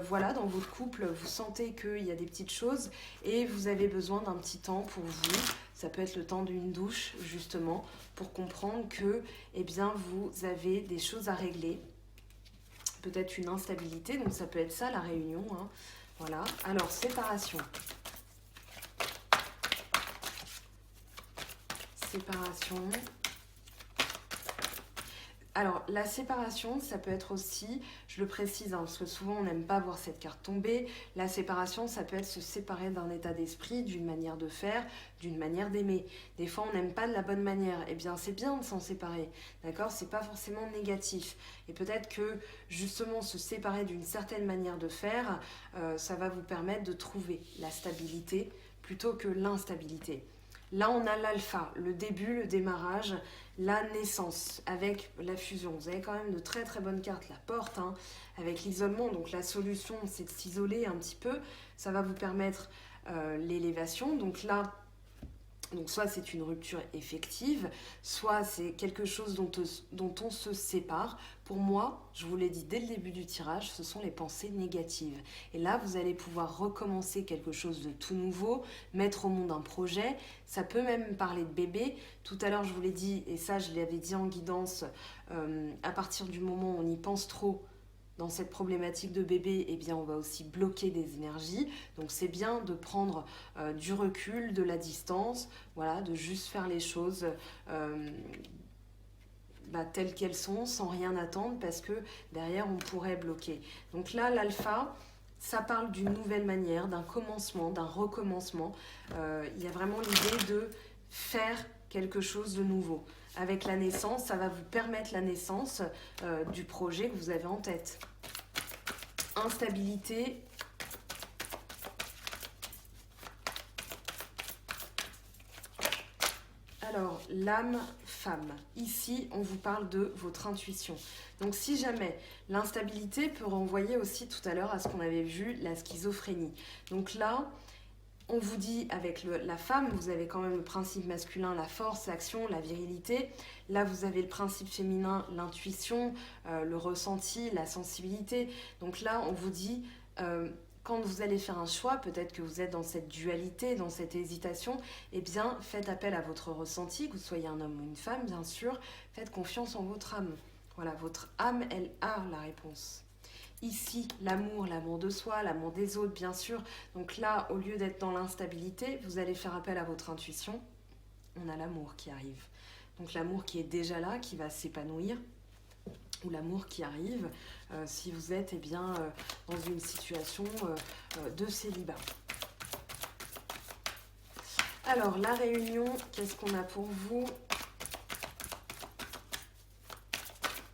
voilà, dans votre couple, vous sentez qu'il y a des petites choses et vous avez besoin d'un petit temps pour vous. Ça peut être le temps d'une douche, justement, pour comprendre que, eh bien, vous avez des choses à régler. Peut-être une instabilité, donc ça peut être ça, la réunion. Hein. Voilà. Alors, séparation. séparation. Alors, la séparation, ça peut être aussi, je le précise, hein, parce que souvent on n'aime pas voir cette carte tomber, la séparation, ça peut être se séparer d'un état d'esprit, d'une manière de faire, d'une manière d'aimer. Des fois, on n'aime pas de la bonne manière. Eh bien, c'est bien de s'en séparer, d'accord? C'est pas forcément négatif. Et peut-être que, justement, se séparer d'une certaine manière de faire, ça va vous permettre de trouver la stabilité plutôt que l'instabilité. Là, on a l'alpha, le début, le démarrage, la naissance avec la fusion. Vous avez quand même de très très bonnes cartes. La porte, hein, avec l'isolement. Donc la solution, c'est de s'isoler un petit peu. Ça va vous permettre l'élévation. Donc là, donc soit c'est une rupture effective, soit c'est quelque chose dont on se sépare. Pour moi, je vous l'ai dit dès le début du tirage, ce sont les pensées négatives. Et là, vous allez pouvoir recommencer quelque chose de tout nouveau, mettre au monde un projet. Ça peut même parler de bébé. Tout à l'heure, je vous l'ai dit, et ça, je l'avais dit en guidance, à partir du moment où on y pense trop, dans cette problématique de bébé, eh bien, on va aussi bloquer des énergies. Donc c'est bien de prendre du recul, de la distance, voilà, de juste faire les choses telles qu'elles sont, sans rien attendre, parce que derrière, on pourrait bloquer. Donc là, l'alpha, ça parle d'une nouvelle manière, d'un commencement, d'un recommencement. Il y a vraiment l'idée de faire quelque chose de nouveau. Avec la naissance, ça va vous permettre la naissance du projet que vous avez en tête. Instabilité. Alors, l'âme femme. Ici, on vous parle de votre intuition. Donc, si jamais l'instabilité peut renvoyer aussi tout à l'heure à ce qu'on avait vu, la schizophrénie. Donc là, on vous dit avec la femme, vous avez quand même le principe masculin, la force, l'action, la virilité. Là, vous avez le principe féminin, l'intuition, le ressenti, la sensibilité. Donc là, on vous dit, quand vous allez faire un choix, peut-être que vous êtes dans cette dualité, dans cette hésitation, eh bien, faites appel à votre ressenti, que vous soyez un homme ou une femme, bien sûr. Faites confiance en votre âme. Voilà, votre âme, elle a la réponse. Ici, l'amour de soi, l'amour des autres, bien sûr. Donc là, au lieu d'être dans l'instabilité, vous allez faire appel à votre intuition. On a l'amour qui arrive. Donc l'amour qui est déjà là, qui va s'épanouir, ou l'amour qui arrive si vous êtes dans une situation de célibat. Alors, la réunion, qu'est-ce qu'on a pour vous?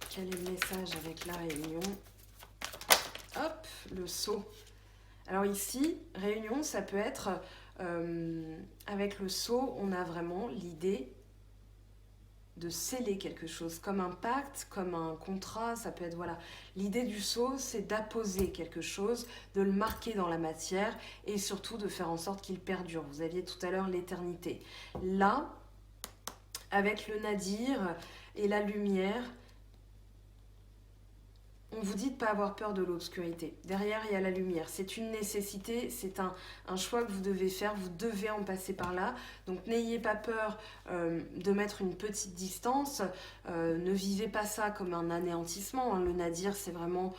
Quel est le message avec la réunion? Hop, le sceau. Alors ici, réunion, ça peut être, avec le sceau, on a vraiment l'idée de sceller quelque chose, comme un pacte, comme un contrat, ça peut être, voilà. L'idée du sceau, c'est d'apposer quelque chose, de le marquer dans la matière et surtout de faire en sorte qu'il perdure. Vous aviez tout à l'heure l'éternité. Là, avec le nadir et la lumière, on vous dit de ne pas avoir peur de l'obscurité. Derrière, il y a la lumière. C'est une nécessité, c'est un choix que vous devez faire. Vous devez en passer par là. Donc, n'ayez pas peur de mettre une petite distance. Ne vivez pas ça comme un anéantissement, hein. Le nadir, c'est vraiment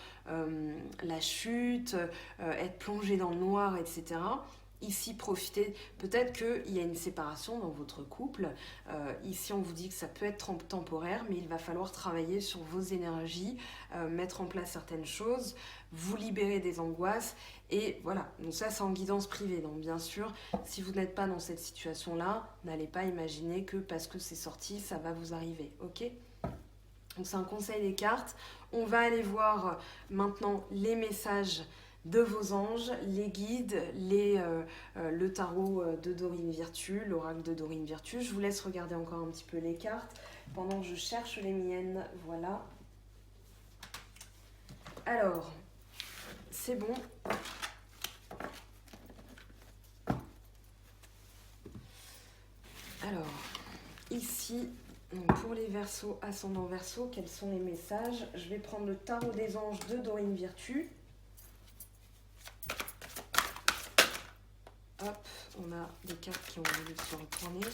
la chute, être plongé dans le noir, etc. Ici, profitez, peut-être qu'il y a une séparation dans votre couple. Ici, on vous dit que ça peut être temporaire, mais il va falloir travailler sur vos énergies, mettre en place certaines choses, vous libérer des angoisses. Et voilà, donc ça, c'est en guidance privée. Donc bien sûr, si vous n'êtes pas dans cette situation-là, n'allez pas imaginer que parce que c'est sorti, ça va vous arriver, ok ? Donc c'est un conseil des cartes. On va aller voir maintenant les messages de vos anges, les guides, le tarot de Dorine Virtue, l'oracle de Dorine Virtue. Je vous laisse regarder encore un petit peu les cartes pendant que je cherche les miennes. Voilà. Alors, c'est bon. Alors, ici, pour les Verseaux, ascendant Verseau, quels sont les messages? Je vais prendre le tarot des anges de Dorine Virtue. Hop, on a des cartes qui ont voulu se retourner.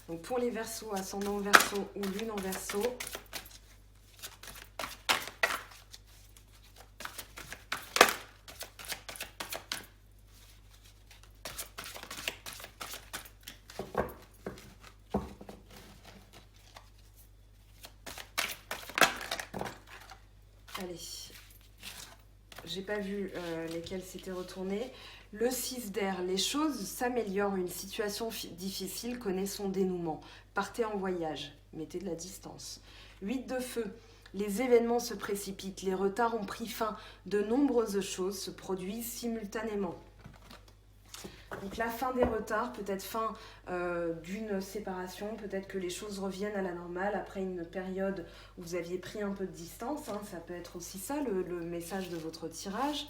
Donc pour les Verseaux, ascendant Verseau ou lune en Verseau, j'ai pas vu lesquels s'étaient retournés. Le 6 d'air, les choses s'améliorent, une situation difficile connaît son dénouement. Partez en voyage, mettez de la distance. 8 de feu, les événements se précipitent, les retards ont pris fin, de nombreuses choses se produisent simultanément. Donc la fin des retards, peut-être fin d'une séparation, peut-être que les choses reviennent à la normale après une période où vous aviez pris un peu de distance, hein, ça peut être aussi ça le message de votre tirage.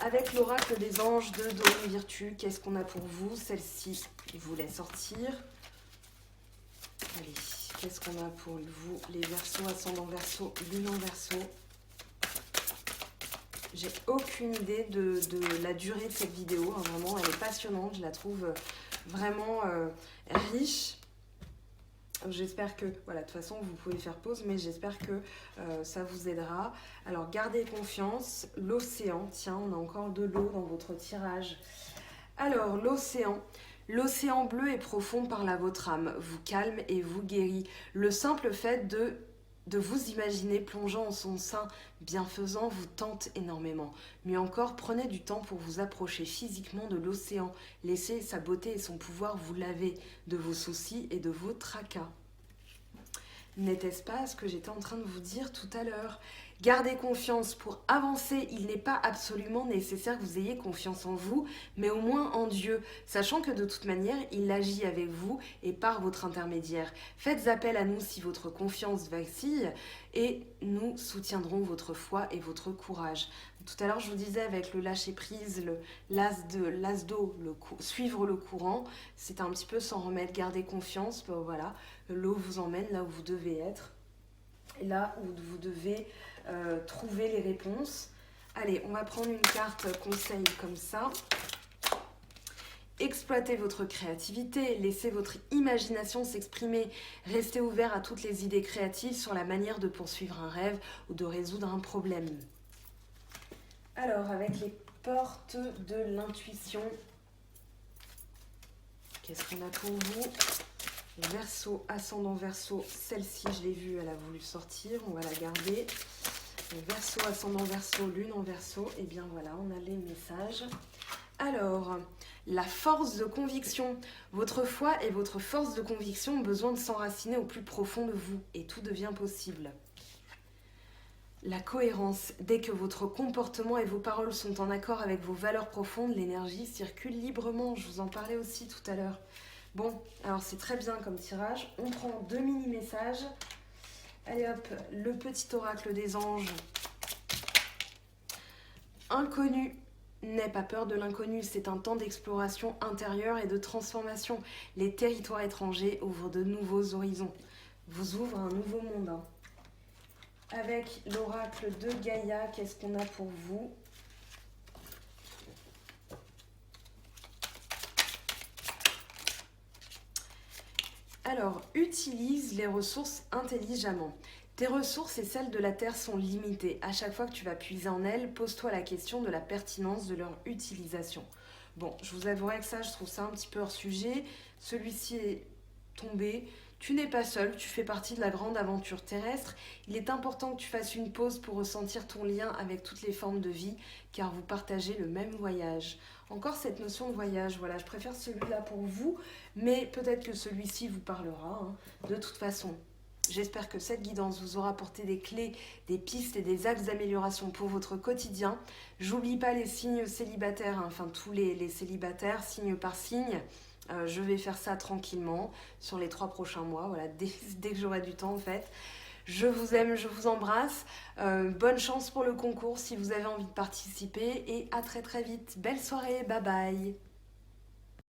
Avec l'oracle des anges de Dorine Virtue, qu'est-ce qu'on a pour vous? Celle-ci, il voulait sortir. Allez, qu'est-ce qu'on a pour vous? Les Verseaux, ascendant Verseau, lune en Verseau. J'ai aucune idée de la durée de cette vidéo, hein, vraiment, elle est passionnante, je la trouve vraiment riche. J'espère que, voilà, de toute façon, vous pouvez faire pause, mais j'espère que ça vous aidera. Alors, gardez confiance. L'océan, tiens, on a encore de l'eau dans votre tirage. Alors, l'océan. L'océan bleu et profond parle à votre âme, vous calme et vous guérit. Le simple fait de vous imaginer plongeant en son sein bienfaisant vous tente énormément. Mieux encore, prenez du temps pour vous approcher physiquement de l'océan. Laissez sa beauté et son pouvoir vous laver de vos soucis et de vos tracas. N'était-ce pas ce que j'étais en train de vous dire tout à l'heure? Gardez confiance pour avancer. Il n'est pas absolument nécessaire que vous ayez confiance en vous, mais au moins en Dieu, sachant que de toute manière, il agit avec vous et par votre intermédiaire. Faites appel à nous si votre confiance vacille et nous soutiendrons votre foi et votre courage. Tout à l'heure, je vous disais avec le lâcher-prise, l'as d'eau, suivre le courant, c'est un petit peu s'en remettre, garder confiance. Ben voilà, l'eau vous emmène là où vous devez être, et là où vous devez trouver les réponses. Allez, on va prendre une carte conseil comme ça. Exploitez votre créativité, laissez votre imagination s'exprimer, restez ouvert à toutes les idées créatives sur la manière de poursuivre un rêve ou de résoudre un problème. Alors, avec les portes de l'intuition, qu'est-ce qu'on a pour vous? Verseau, ascendant Verseau, celle-ci, je l'ai vue, elle a voulu sortir, on va la garder. Verseau, ascendant Verseau, lune en Verseau, et bien voilà, on a les messages. Alors, la force de conviction. Votre foi et votre force de conviction ont besoin de s'enraciner au plus profond de vous, et tout devient possible. La cohérence. Dès que votre comportement et vos paroles sont en accord avec vos valeurs profondes, l'énergie circule librement. Je vous en parlais aussi tout à l'heure. Bon, alors c'est très bien comme tirage. On prend 2 mini-messages. Allez hop, le petit oracle des anges. Inconnu. N'aie pas peur de l'inconnu, c'est un temps d'exploration intérieure et de transformation. Les territoires étrangers ouvrent de nouveaux horizons. Vous ouvrent un nouveau monde. Hein. Avec l'oracle de Gaïa, qu'est-ce qu'on a pour vous? Alors, utilise les ressources intelligemment. Tes ressources et celles de la Terre sont limitées. À chaque fois que tu vas puiser en elles, pose-toi la question de la pertinence de leur utilisation. Bon, je vous avouerai que ça, je trouve ça un petit peu hors sujet. Celui-ci est tombé. Tu n'es pas seul, tu fais partie de la grande aventure terrestre. Il est important que tu fasses une pause pour ressentir ton lien avec toutes les formes de vie, car vous partagez le même voyage. Encore cette notion de voyage, voilà, je préfère celui-là pour vous, mais peut-être que celui-ci vous parlera, hein, de toute façon. J'espère que cette guidance vous aura apporté des clés, des pistes et des axes d'amélioration pour votre quotidien. J'oublie pas les signes célibataires, hein, enfin tous les célibataires, signe par signe. Je vais faire ça tranquillement sur les 3 prochains mois, voilà, dès que j'aurai du temps en fait. Je vous aime, je vous embrasse. Bonne chance pour le concours si vous avez envie de participer et à très très vite. Belle soirée, bye bye.